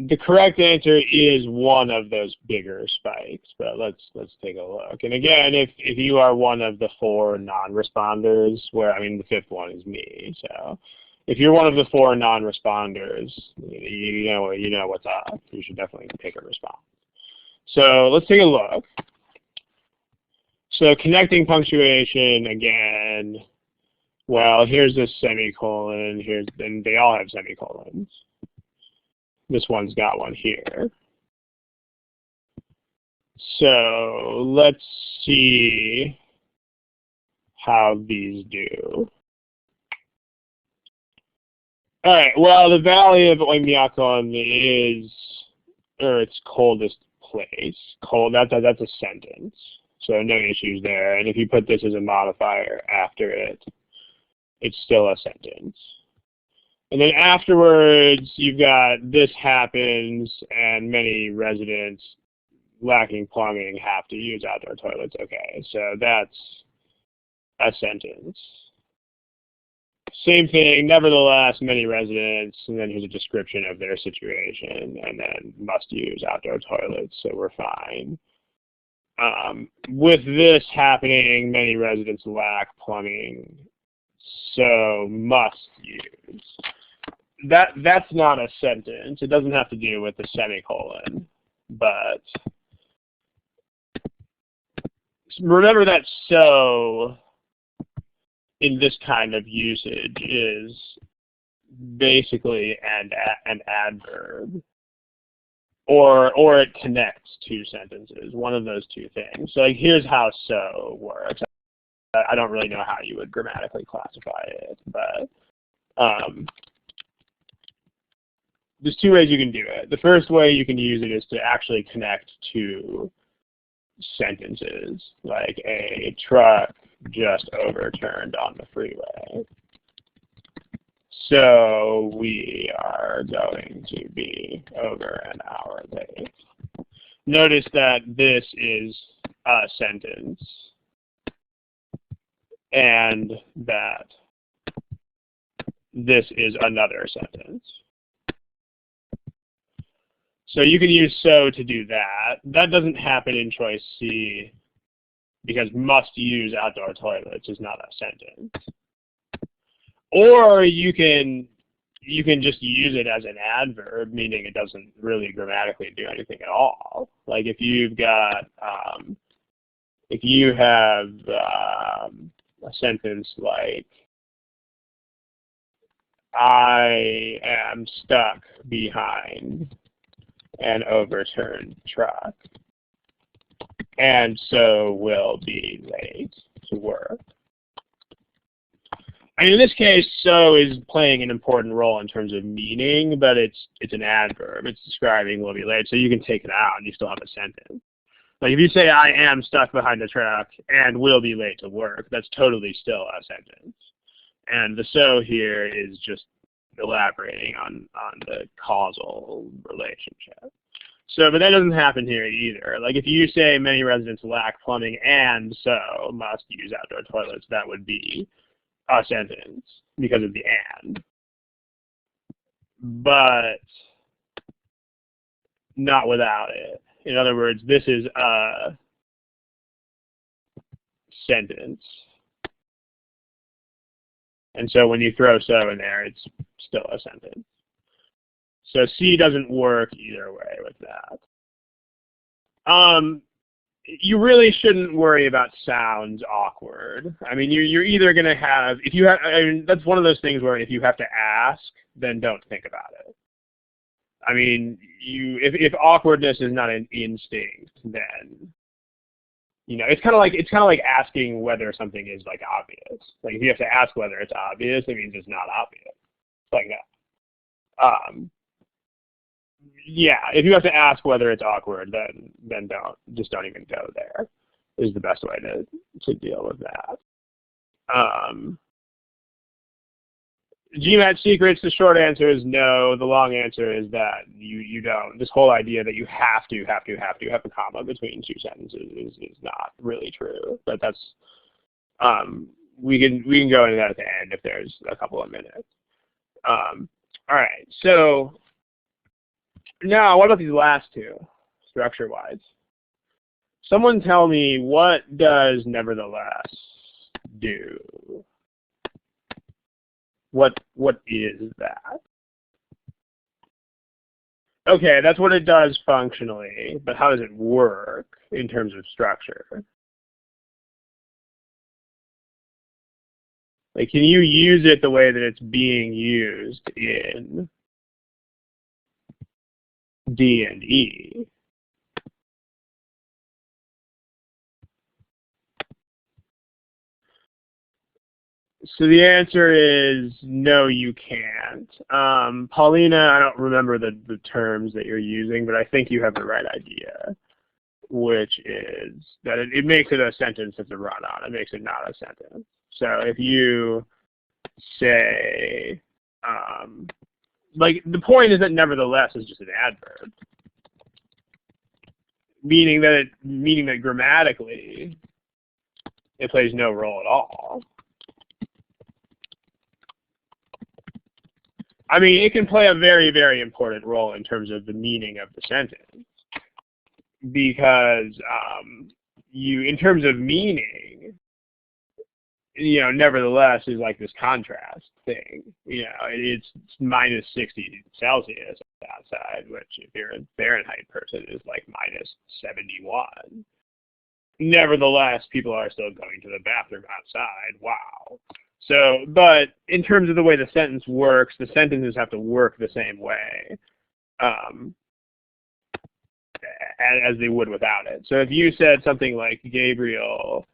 the correct answer is one of those bigger spikes, but let's take a look. And again, if you are one of the 4 non-responders, where I mean the 5th one is me, so if you're one of the 4 non-responders, you know what's up. You should definitely pick a response. So let's take a look. So connecting punctuation again. Well, here's a semicolon. And they all have semicolons. This one's got one here. So let's see how these do. All right, well, the Valley of Oymyakon is Earth's coldest place. Cold, that's a sentence. So no issues there. And if you put this as a modifier after it, it's still a sentence. And then afterwards, you've got this happens, and many residents lacking plumbing have to use outdoor toilets. Okay, so that's a sentence. Same thing, nevertheless, many residents, and then here's a description of their situation, and then must use outdoor toilets, so we're fine. With this happening, many residents lack plumbing, so must use. That's not a sentence. It doesn't have to do with the semicolon, but remember that so in this kind of usage is basically an adverb, or it connects 2 sentences, one of those 2 things. So like, here's how so works. I don't really know how you would grammatically classify it, but there's 2 ways you can do it. The first way you can use it is to actually connect 2 sentences, like a truck just overturned on the freeway. So we are going to be over an hour late. Notice that this is a sentence and that this is another sentence. So you can use so to do that. That doesn't happen in choice C because must use outdoor toilets is not a sentence. Or you can just use it as an adverb, meaning it doesn't really grammatically do anything at all. Like if you've got, if you have a sentence like, I am stuck behind an overturned truck, and so will be late to work. I mean, in this case, so is playing an important role in terms of meaning, but it's an adverb. It's describing will be late, so you can take it out and you still have a sentence. Like if you say I am stuck behind a truck and will be late to work, that's totally still a sentence. And the so here is just elaborating on the causal relationship. So, but that doesn't happen here either. Like if you say many residents lack plumbing and so must use outdoor toilets, that would be a sentence because of the and. But not without it. In other words, this is a sentence. And so when you throw so in there, it's still a sentence. So C doesn't work either way with that. You really shouldn't worry about sounds awkward. I mean, you're either going to have, if you have, I mean, that's one of those things where if you have to ask, then don't think about it. I mean, if awkwardness is not an instinct, then, you know, it's kind of like asking whether something is like obvious. Like if you have to ask whether it's obvious, it means it's not obvious. It's like that. Yeah, if you have to ask whether it's awkward, then don't even go there. Is the best way to deal with that. GMAT secrets, the short answer is no. The long answer is that you don't. This whole idea that you have to have a comma between two sentences is not really true. But that's we can go into that at the end if there's a couple of minutes. All right. So now, what about these last two, structure-wise? Someone tell me, what does nevertheless do? What is that? Okay, that's what it does functionally, but how does it work in terms of structure? Like, can you use it the way that it's being used in D and E? So the answer is no, you can't. Paulina, I don't remember the terms that you're using, but I think you have the right idea, which is that it makes it a sentence that's a run-on. It makes it not a sentence. So if you say, like, the point is that nevertheless is just an adverb, meaning that grammatically it plays no role at all. I mean, it can play a very, very important role in terms of the meaning of the sentence, because in terms of meaning, nevertheless is like this contrast thing. It's minus 60 Celsius outside, which if you're a Fahrenheit person is like minus 71. Nevertheless, people are still going to the bathroom outside. Wow. So, but in terms of the way the sentence works, the sentences have to work the same way as they would without it. So if you said something like Gabriel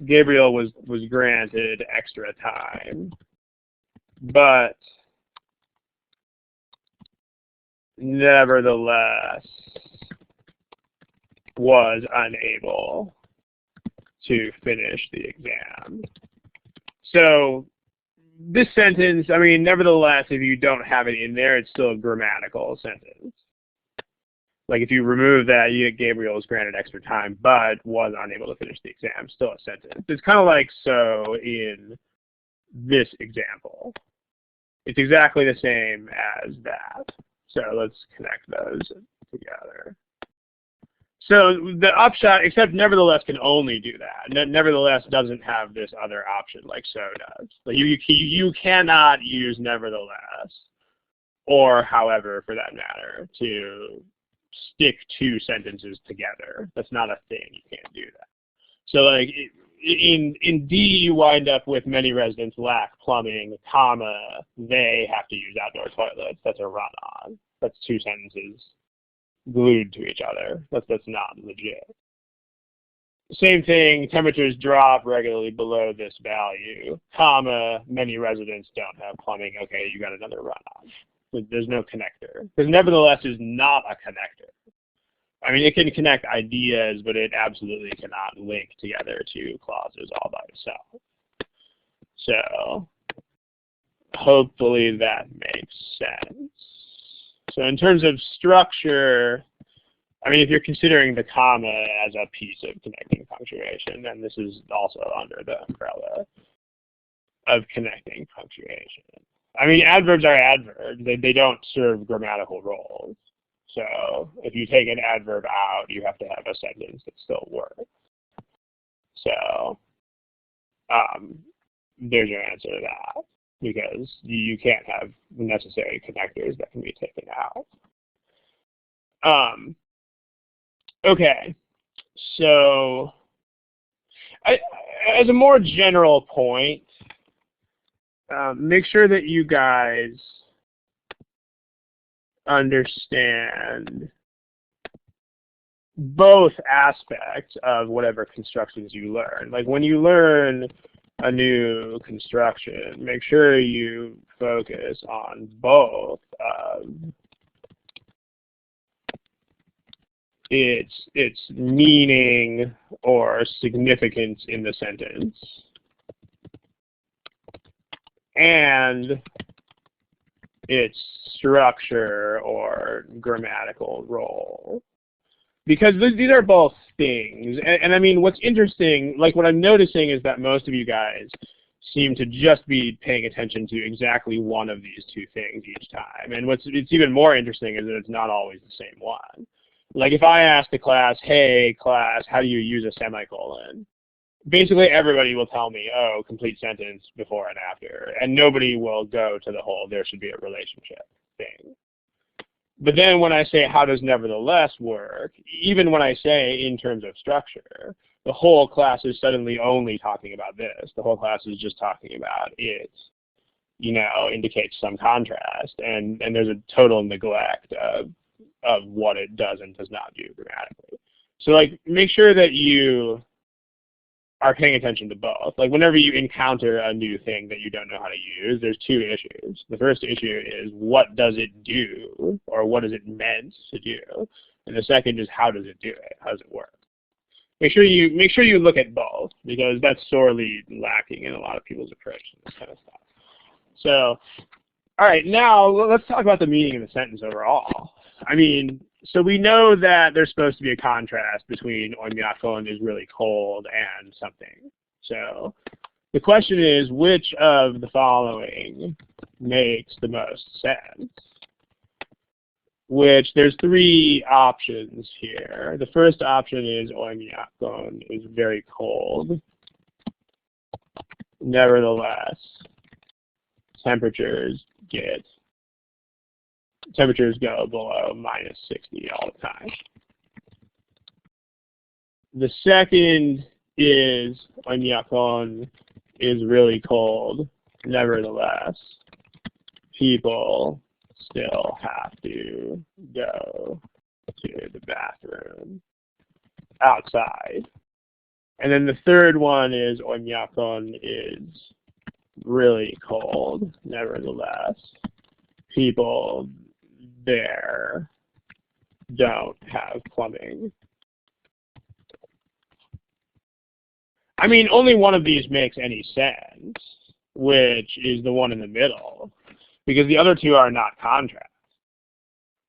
was granted extra time, but nevertheless was unable to finish the exam. So this sentence, I mean, nevertheless, if you don't have it in there, it's still a grammatical sentence. Like if you remove that, you get Gabriel was granted extra time, but was unable to finish the exam, still a sentence. It's kind of like so in this example. It's exactly the same as that. So let's connect those together. So the upshot, except nevertheless can only do that. Nevertheless doesn't have this other option like so does. Like you cannot use nevertheless, or however for that matter, to stick two sentences together. That's not a thing. You can't do that. So like in D, you wind up with many residents lack plumbing, comma, they have to use outdoor toilets. That's a run-on. That's two sentences glued to each other. That's not legit. Same thing, temperatures drop regularly below this value, comma, many residents don't have plumbing. Okay, you got another run-on. There's no connector. Because nevertheless is not a connector. I mean, it can connect ideas, but it absolutely cannot link together two clauses all by itself. So hopefully that makes sense. So in terms of structure, I mean, if you're considering the comma as a piece of connecting punctuation, then this is also under the umbrella of connecting punctuation. I mean, adverbs are adverbs. They don't serve grammatical roles. So if you take an adverb out, you have to have a sentence that still works. So there's your answer to that, because you can't have necessary connectors that can be taken out. Okay, so as a more general point, make sure that you guys understand both aspects of whatever constructions you learn. Like when you learn a new construction, make sure you focus on both its meaning or significance in the sentence, and its structure or grammatical role. Because these are both things. And I mean, what's interesting, like what I'm noticing is that most of you guys seem to just be paying attention to exactly one of these two things each time. And it's even more interesting is that it's not always the same one. Like if I ask the class, hey class, how do you use a semicolon? Basically everybody will tell me, oh, complete sentence before and after. And nobody will go to the whole there should be a relationship thing. But then when I say how does nevertheless work, even when I say in terms of structure, the whole class is suddenly only talking about this. The whole class is just talking about it, indicates some contrast. And there's a total neglect of what it does and does not do grammatically. So like make sure that you are paying attention to both. Like whenever you encounter a new thing that you don't know how to use, there's two issues. The first issue is what does it do, or what is it meant to do? And the second is how does it do it? How does it work? Make sure you look at both, because that's sorely lacking in a lot of people's approach to this kind of stuff. So, all right, now let's talk about the meaning of the sentence overall. I mean, so we know that there's supposed to be a contrast between Oymyakon is really cold and something. So the question is, which of the following makes the most sense? Which there's three options here. The first option is Oymyakon is very cold. Nevertheless, temperatures go below -60 all the time. The second is Oymyakon is really cold. Nevertheless, people still have to go to the bathroom outside. And then the third one is Oymyakon is really cold. Nevertheless, people there don't have plumbing. I mean, only one of these makes any sense, which is the one in the middle, because the other two are not contrast.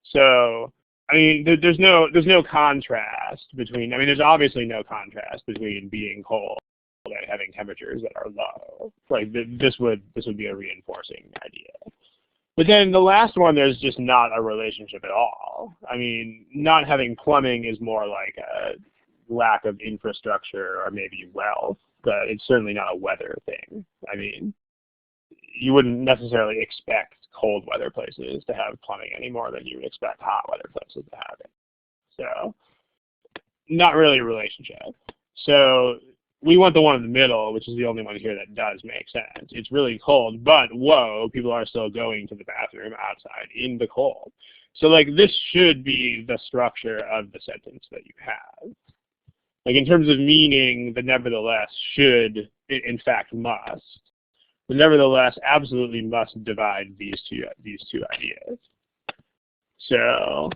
So, I mean, there's no contrast between. I mean, there's obviously no contrast between being cold and having temperatures that are low. Like this would be a reinforcing idea. But then the last one, there's just not a relationship at all. I mean, not having plumbing is more like a lack of infrastructure or maybe wealth, but it's certainly not a weather thing. I mean, you wouldn't necessarily expect cold weather places to have plumbing any more than you would expect hot weather places to have it. So, not really a relationship. So, we want the one in the middle, which is the only one here that does make sense. It's really cold, but whoa, people are still going to the bathroom outside in the cold. So like this should be the structure of the sentence that you have. Like in terms of meaning, the nevertheless should, in fact must. The nevertheless absolutely must divide these two ideas. So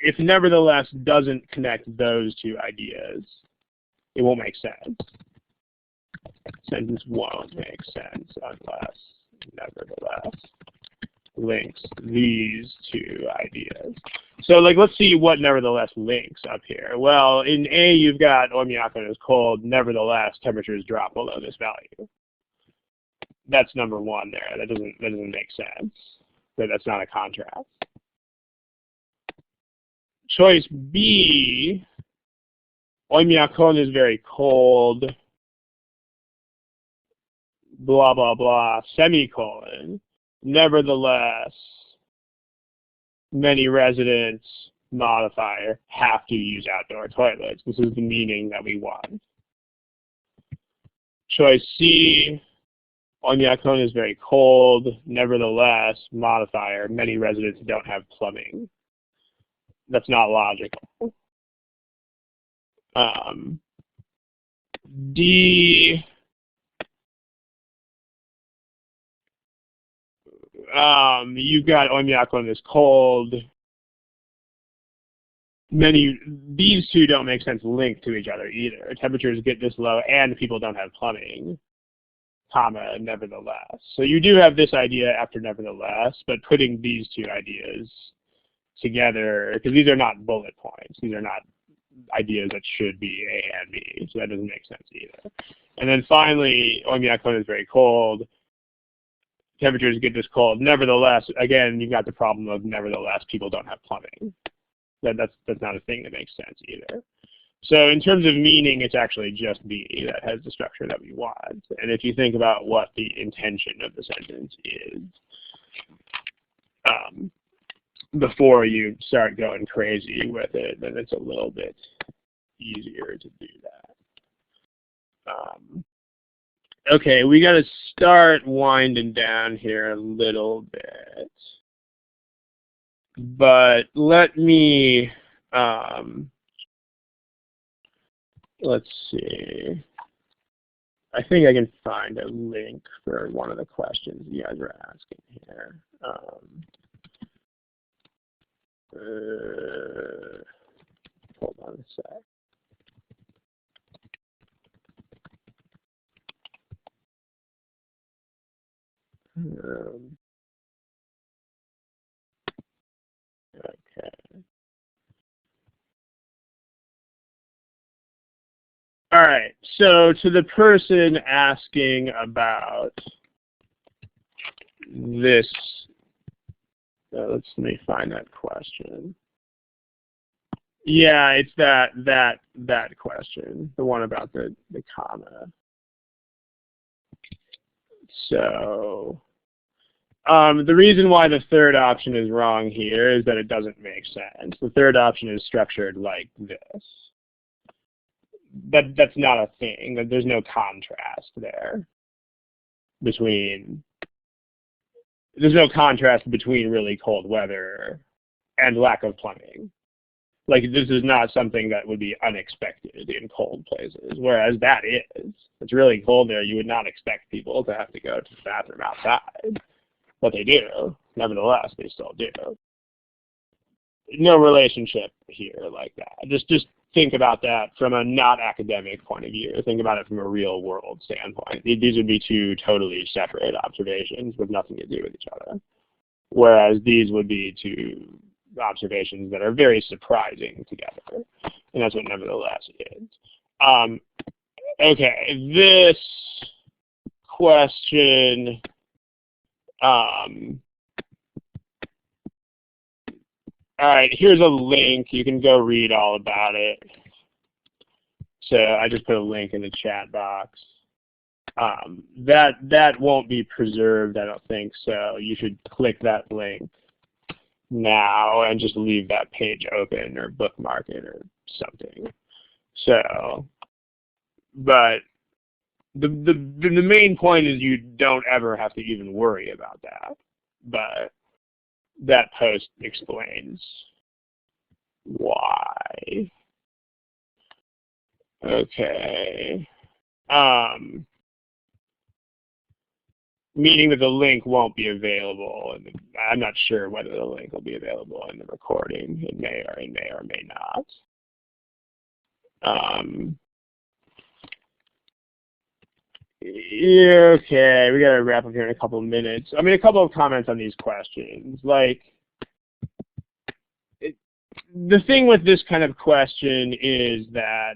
if nevertheless doesn't connect those two ideas, it won't make sense. Sentence won't make sense unless nevertheless links these two ideas. So like let's see what nevertheless links up here. Well, in A you've got Oymyakon is cold, nevertheless temperatures drop below this value. That's number one there. That doesn't make sense. So that's not a contrast. Choice B, Oymyakon is very cold, blah, blah, blah, semicolon. Nevertheless, many residents, modifier, have to use outdoor toilets. This is the meaning that we want. Choice C, Oymyakon is very cold, nevertheless, modifier, many residents don't have plumbing. That's not logical. D, you've got Oymyakon is cold, these two don't make sense linked to each other either. Temperatures get this low and people don't have plumbing, comma, nevertheless. So you do have this idea after nevertheless, but putting these two ideas together, because these are not bullet points, these are not ideas that should be A and B, so that doesn't make sense either. And then finally, Oymyakon is very cold. Temperatures get this cold. Nevertheless, again, you've got the problem of nevertheless people don't have plumbing. That's not a thing that makes sense either. So in terms of meaning, it's actually just B that has the structure that we want. And if you think about what the intention of the sentence is, before you start going crazy with it, then it's a little bit easier to do that. Okay, we got to start winding down here a little bit. But let me, let's see. I think I can find a link for one of the questions you guys were asking here. Hold on a sec. Okay. All right, so to the person asking about this, let me find that question. Yeah, it's that question, the one about the comma. So the reason why the third option is wrong here is that it doesn't make sense. The third option is structured like this. That's not a thing. There's no contrast there between. There's no contrast between really cold weather and lack of plumbing. Like, this is not something that would be unexpected in cold places, whereas that is. It's really cold there. You would not expect people to have to go to the bathroom outside, but they do. Nevertheless, they still do. No relationship here like that. Just think about that from a not academic point of view. Think about it from a real world standpoint. These would be two totally separate observations with nothing to do with each other. Whereas these would be two observations that are very surprising together. And that's what nevertheless is. Okay, this question, all right, here's a link. You can go read all about it. So I just put a link in the chat box. That won't be preserved, I don't think, so you should click that link now and just leave that page open or bookmark it or something. So, but the main point is you don't ever have to even worry about that. But that post explains why. Okay. Meaning that the link won't be available. And I'm not sure whether the link will be available in the recording. It may or may not. Yeah, okay, we gotta wrap up here in a couple of minutes. I mean, a couple of comments on these questions. Like, the thing with this kind of question is that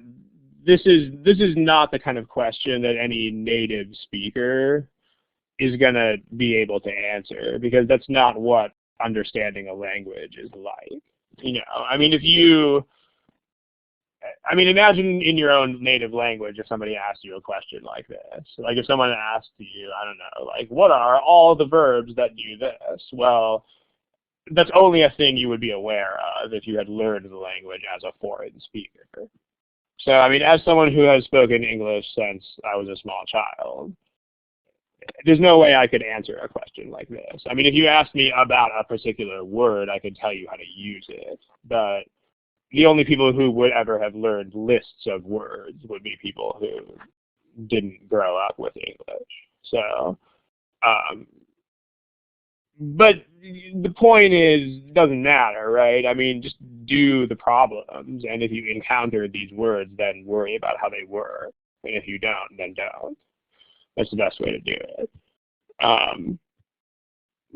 this is not the kind of question that any native speaker is gonna be able to answer, because that's not what understanding a language is like. You know, I mean, imagine in your own native language if somebody asked you a question like this. Like if someone asked you, I don't know, like, what are all the verbs that do this? Well, that's only a thing you would be aware of if you had learned the language as a foreign speaker. So, I mean, as someone who has spoken English since I was a small child, there's no way I could answer a question like this. I mean, if you asked me about a particular word, I could tell you how to use it. But the only people who would ever have learned lists of words would be people who didn't grow up with English. So, but the point is, it doesn't matter, right? I mean, just do the problems, and if you encounter these words, then worry about how they work. And if you don't, then don't. That's the best way to do it.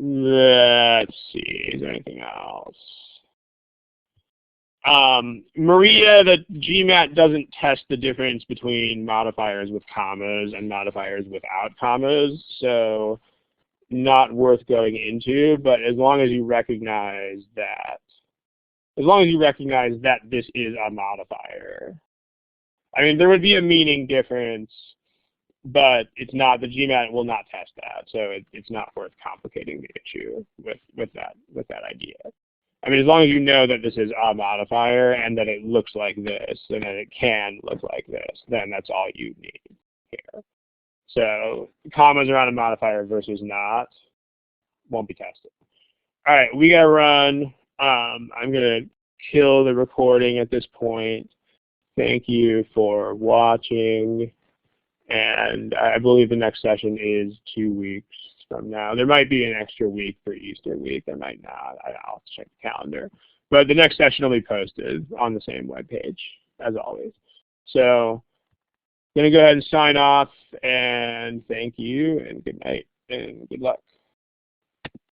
Let's see, is there anything else? Maria, the GMAT doesn't test the difference between modifiers with commas and modifiers without commas, so not worth going into, but as long as you recognize that, this is a modifier. I mean, there would be a meaning difference, but it's not, the GMAT will not test that, so it's not worth complicating the issue with that idea. I mean, as long as you know that this is a modifier and that it looks like this and that it can look like this, then that's all you need here. So commas around a modifier versus not won't be tested. All right, we got to run. I'm going to kill the recording at this point. Thank you for watching. And I believe the next session is 2 weeks from now. There might be an extra week for Easter week. There might not. I'll have to check the calendar. But the next session will be posted on the same webpage, as always. So I'm going to go ahead and sign off. And thank you, and good night, and good luck.